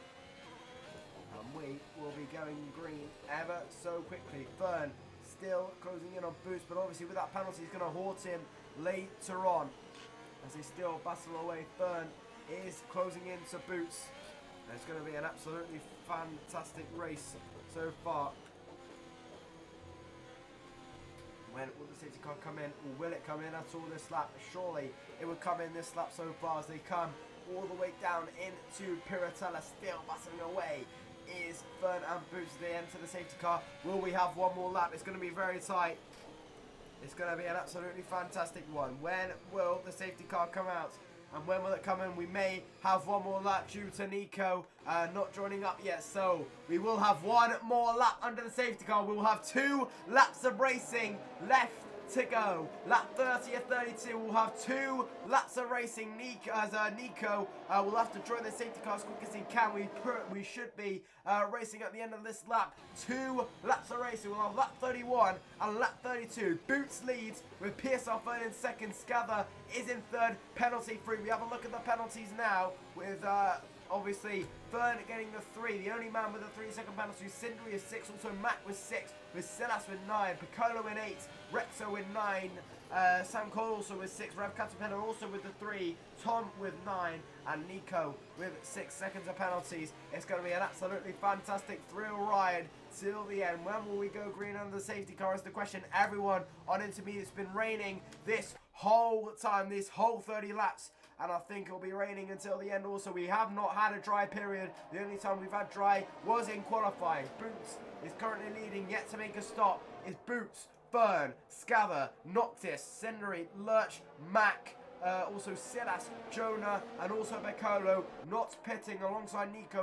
And we will be going green ever so quickly. Fern still closing in on Boots, but obviously with that penalty, he's going to halt him later on. As they still battle away, Fern is closing in to Boots. And it's going to be an absolutely fantastic race so far. When will the safety car come in, or will it come in at all this lap? Surely it will come in this lap so far as they come all the way down into Piratella, still battling away. Is Fern and Boots. They enter the safety car. Will we have one more lap? It's going to be very tight. It's going to be an absolutely fantastic one. When will the safety car come out? And when will it come in? We may have one more lap due to Nico not joining up yet. So we will have one more lap under the safety car. We will have 2 laps of racing left to go. Lap 30 of 32. We'll have 2 laps of racing. Nico will have to join the safety car as quick as he can. We should be racing at the end of this lap. 2 laps of racing. We'll have lap 31 and lap 32. Boots leads with PSR Fern in 2nd. Scather is in 3rd. Penalty free. We have a look at the penalties now with obviously Fern getting the 3. The only man with a 3-second penalty. Cindery is 6. Also Mac was 6. With Silas with 9. Piccolo in 8. Rexo with 9. Sam Cole also with 6. Rev Caterpillar also with the 3. Tom with 9. And Nico with 6 seconds of penalties. It's going to be an absolutely fantastic thrill ride till the end. When will we go green under the safety car is the question. Everyone on intermediate. It's been raining this whole time. This whole 30 laps. And I think it'll be raining until the end also. We have not had a dry period. The only time we've had dry was in qualifying. Boots is currently leading. Yet to make a stop is Boots, Fern, Scather, Noctis, Cindery, Lurch, Mac, also Silas, Jonah, and also Piccolo not pitting alongside Nico,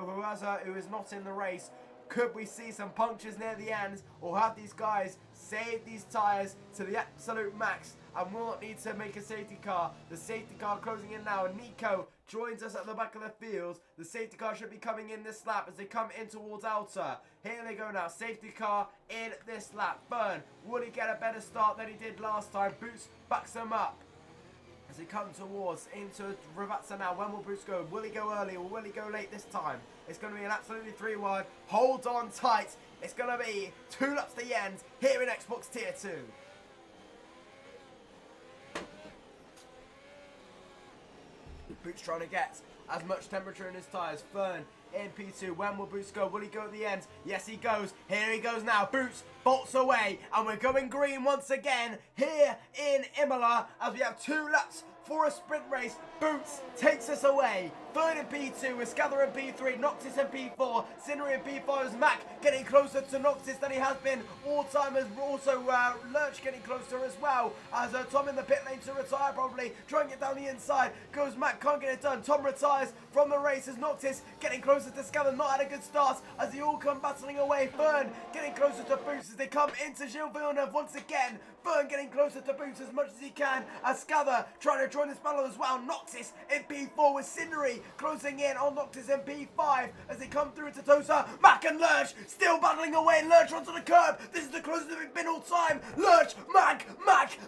who is not in the race. Could we see some punctures near the end, or have these guys save these tyres to the absolute max and will not need to make a safety car? The safety car closing in now, and Nico joins us at the back of the field. The safety car should be coming in this lap as they come in towards outer. Here they go now, safety car in this lap. Fern, will he get a better start than he did last time? Boots backs him up as he comes towards into Ravazza now. When will Boots go? Will he go early or will he go late this time? It's going to be an absolutely 3 wide. Hold on tight. It's going to be 2 laps to the end here in Xbox Tier 2. Boots trying to get as much temperature in his tyres. Fern in P2. When will Boots go? Will he go at the end? Yes, he goes. Here he goes now. Boots bolts away. And we're going green once again here in Imola as we have 2 laps for a sprint race. Boots takes us away. Third in P2 with Scather in P3, Noctis in P4, Sinner in P5 as Mac getting closer to Noctis than he has been all time, as also Lurch getting closer as well, as Tom in the pit lane to retire probably, trying to get down the inside, goes Mac, can't get it done, Tom retires from the race as Noctis getting closer to Scather, not had a good start as they all come battling away. Fern getting closer to Boots as they come into Gilles Villeneuve once again. Fern getting closer to Boots as much as he can as Scather trying to join this battle as well. Noctis in P4 with Cindery closing in on Noctis in P5 as they come through into Tosa. Mac and Lurch still battling away. Lurch onto the curb. This is the closest they've been all time. Lurch, Mac,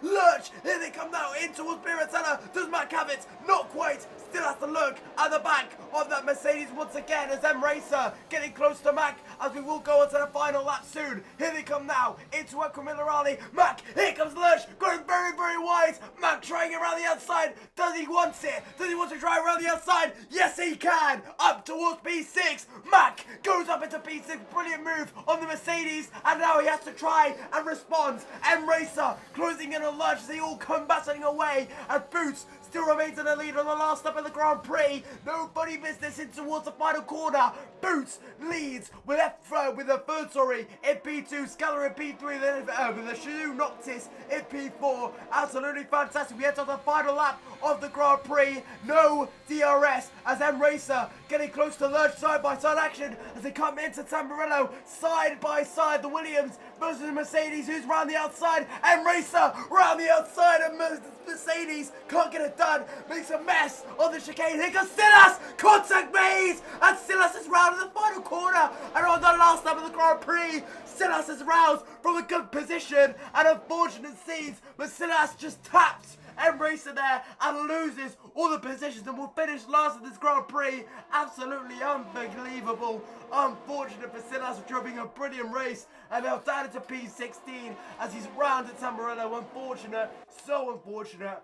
Lurch. Here they come now in towards Piratella. Does Mac have it? Not quite. Still has to look at the back of that Mercedes once again as M Racer getting close to Mac as we will go on to the final lap soon. Here they come now into Aquaminerali. Mac, here comes Lurch, going very, very wide. Mac trying around the outside. Does he want it? Does he want to try around the outside? Yes, he can. Up towards P6. Mac goes up into P6. Brilliant move on the Mercedes. And now he has to try and respond. M Racer closing in on Lurch as they all come battling away. And Boots still remains in the lead on the last lap of the Grand Prix. Nobody business in towards the final corner. Boots leads with a third, in P2. Scalar in P3, then with a Shadoo Noctis in P4. Absolutely fantastic. We head to the final lap of the Grand Prix. No DRS as M Racer getting close to Lurch side by side action as they come into Tamburello side by side. The Williams versus the Mercedes, who's round the outside. M Racer round the outside, and Mercedes can't get it done. Makes a mess on the chicane. Here comes Silas! Contact made! And Silas is round in the final corner. And on the last lap of the Grand Prix, Silas is round from a good position. And unfortunate scenes, but Silas just taps M Racer there and loses all the positions and will finish last in this Grand Prix. Absolutely unbelievable. Unfortunate for Silas for driving a brilliant race, and now down into P16 as he's round at Tamburello. Unfortunate, so unfortunate.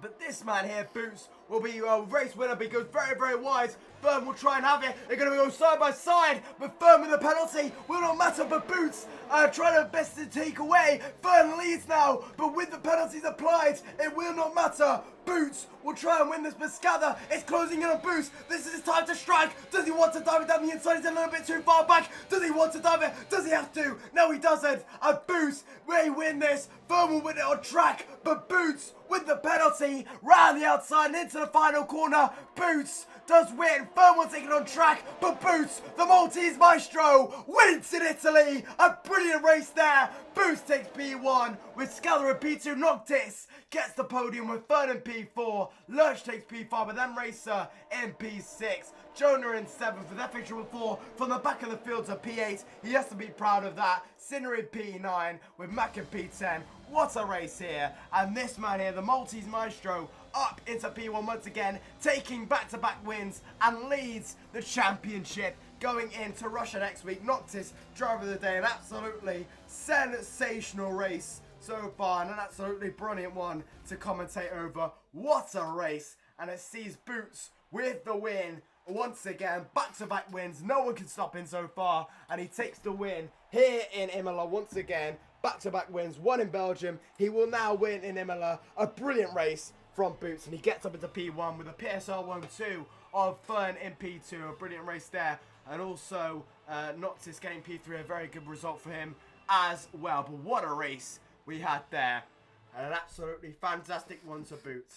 But this man here, Boots, will be a race winner because very, very wide. Fern will try and have it. They're going to go side by side, but Fern with a penalty will not matter for Boots. Trying their best to take away. Fern leads now, but with the penalties applied, it will not matter. Boots will try and win this, but Scather is closing in on Boots. This is his time to strike. Does he want to dive it down the inside? He's a little bit too far back. Does he want to dive it? Does he have to? No, he doesn't. And Boots may win this. Fern will win it on track, but Boots with the penalty round the outside and into the final corner. Boots does win. Fern will take it on track, but Boots, the Maltese maestro, wins in Italy. A brilliant race there. Boots takes P1 with Scalar in P2. Noctis gets the podium with Fern in P4. Lurch takes P5 with M Racer in P6. Jonah in 7th with FH4 from the back of the field to P8. He has to be proud of that. Sinner in P9 with Mac in P10. What a race here. And this man here, the Maltese maestro, up into P1 once again, taking back-to-back wins and leads the championship going into Russia next week. Noctis, driver of the day, an absolutely sensational race so far and an absolutely brilliant one to commentate over. What a race. And it sees Boots with the win once again. Back-to-back wins. No one can stop him so far. And he takes the win here in Imola once again. Back-to-back wins. One in Belgium. He will now win in Imola. A brilliant race from Boots. And he gets up into P1 with a PSR 1-2 of Fern in P2. A brilliant race there. And also Noctis getting P3. A very good result for him as well. But what a race we had there. And an absolutely fantastic one to boot.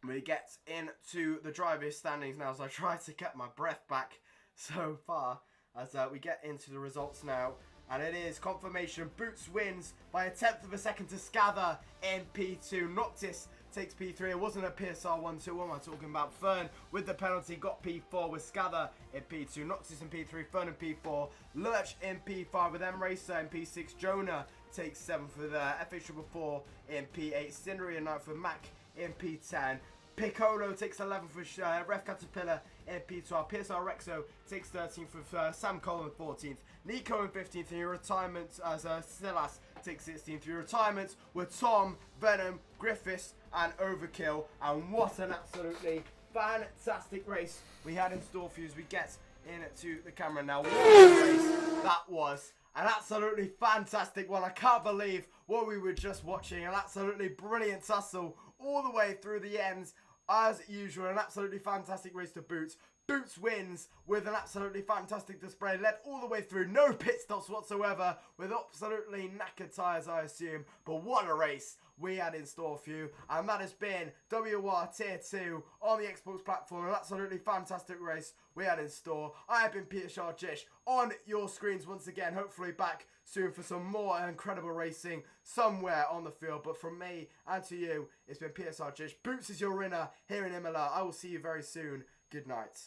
We get into the driver's standings now as I try to get my breath back so far as we get into the results now. And it is confirmation. Boots wins by 1/10 of a second to Scather in P2. Noctis takes P3. It wasn't a PSR 1-2. What am I talking about? Fern with the penalty got P4 with Scather in P2. Noxus in P3. Fern in P4. Lurch in P5 with M Racer in P6. Jonah takes 7th with FH4 in P8. Cindery and 9th with Mac in P10. Piccolo takes 11th with Ref Caterpillar in P12. PSR Rexo takes 13th with Sam Cole in 14th. Nico in 15th in your retirement as Silas takes 16th. Your retirement with Tom, Venom, Griffiths and Overkill. And what an absolutely fantastic race we had in store for you as we get into the camera now. What a race that was. An absolutely fantastic one. I can't believe what we were just watching. An absolutely brilliant tussle all the way through the ends. As usual, an absolutely fantastic race to Boots. Boots wins with an absolutely fantastic display. Led all the way through. No pit stops whatsoever. With absolutely knackered tyres, I assume. But what a race we had in store for you. And that has been WOR Tier 2 on the Xbox platform. An absolutely fantastic race we had in store. I have been Peter Sharjish on your screens once again. Hopefully back soon for some more incredible racing somewhere on the field. But from me and to you, it's been Peter Sharjish. Boots is your winner here in Imola. I will see you very soon. Good night.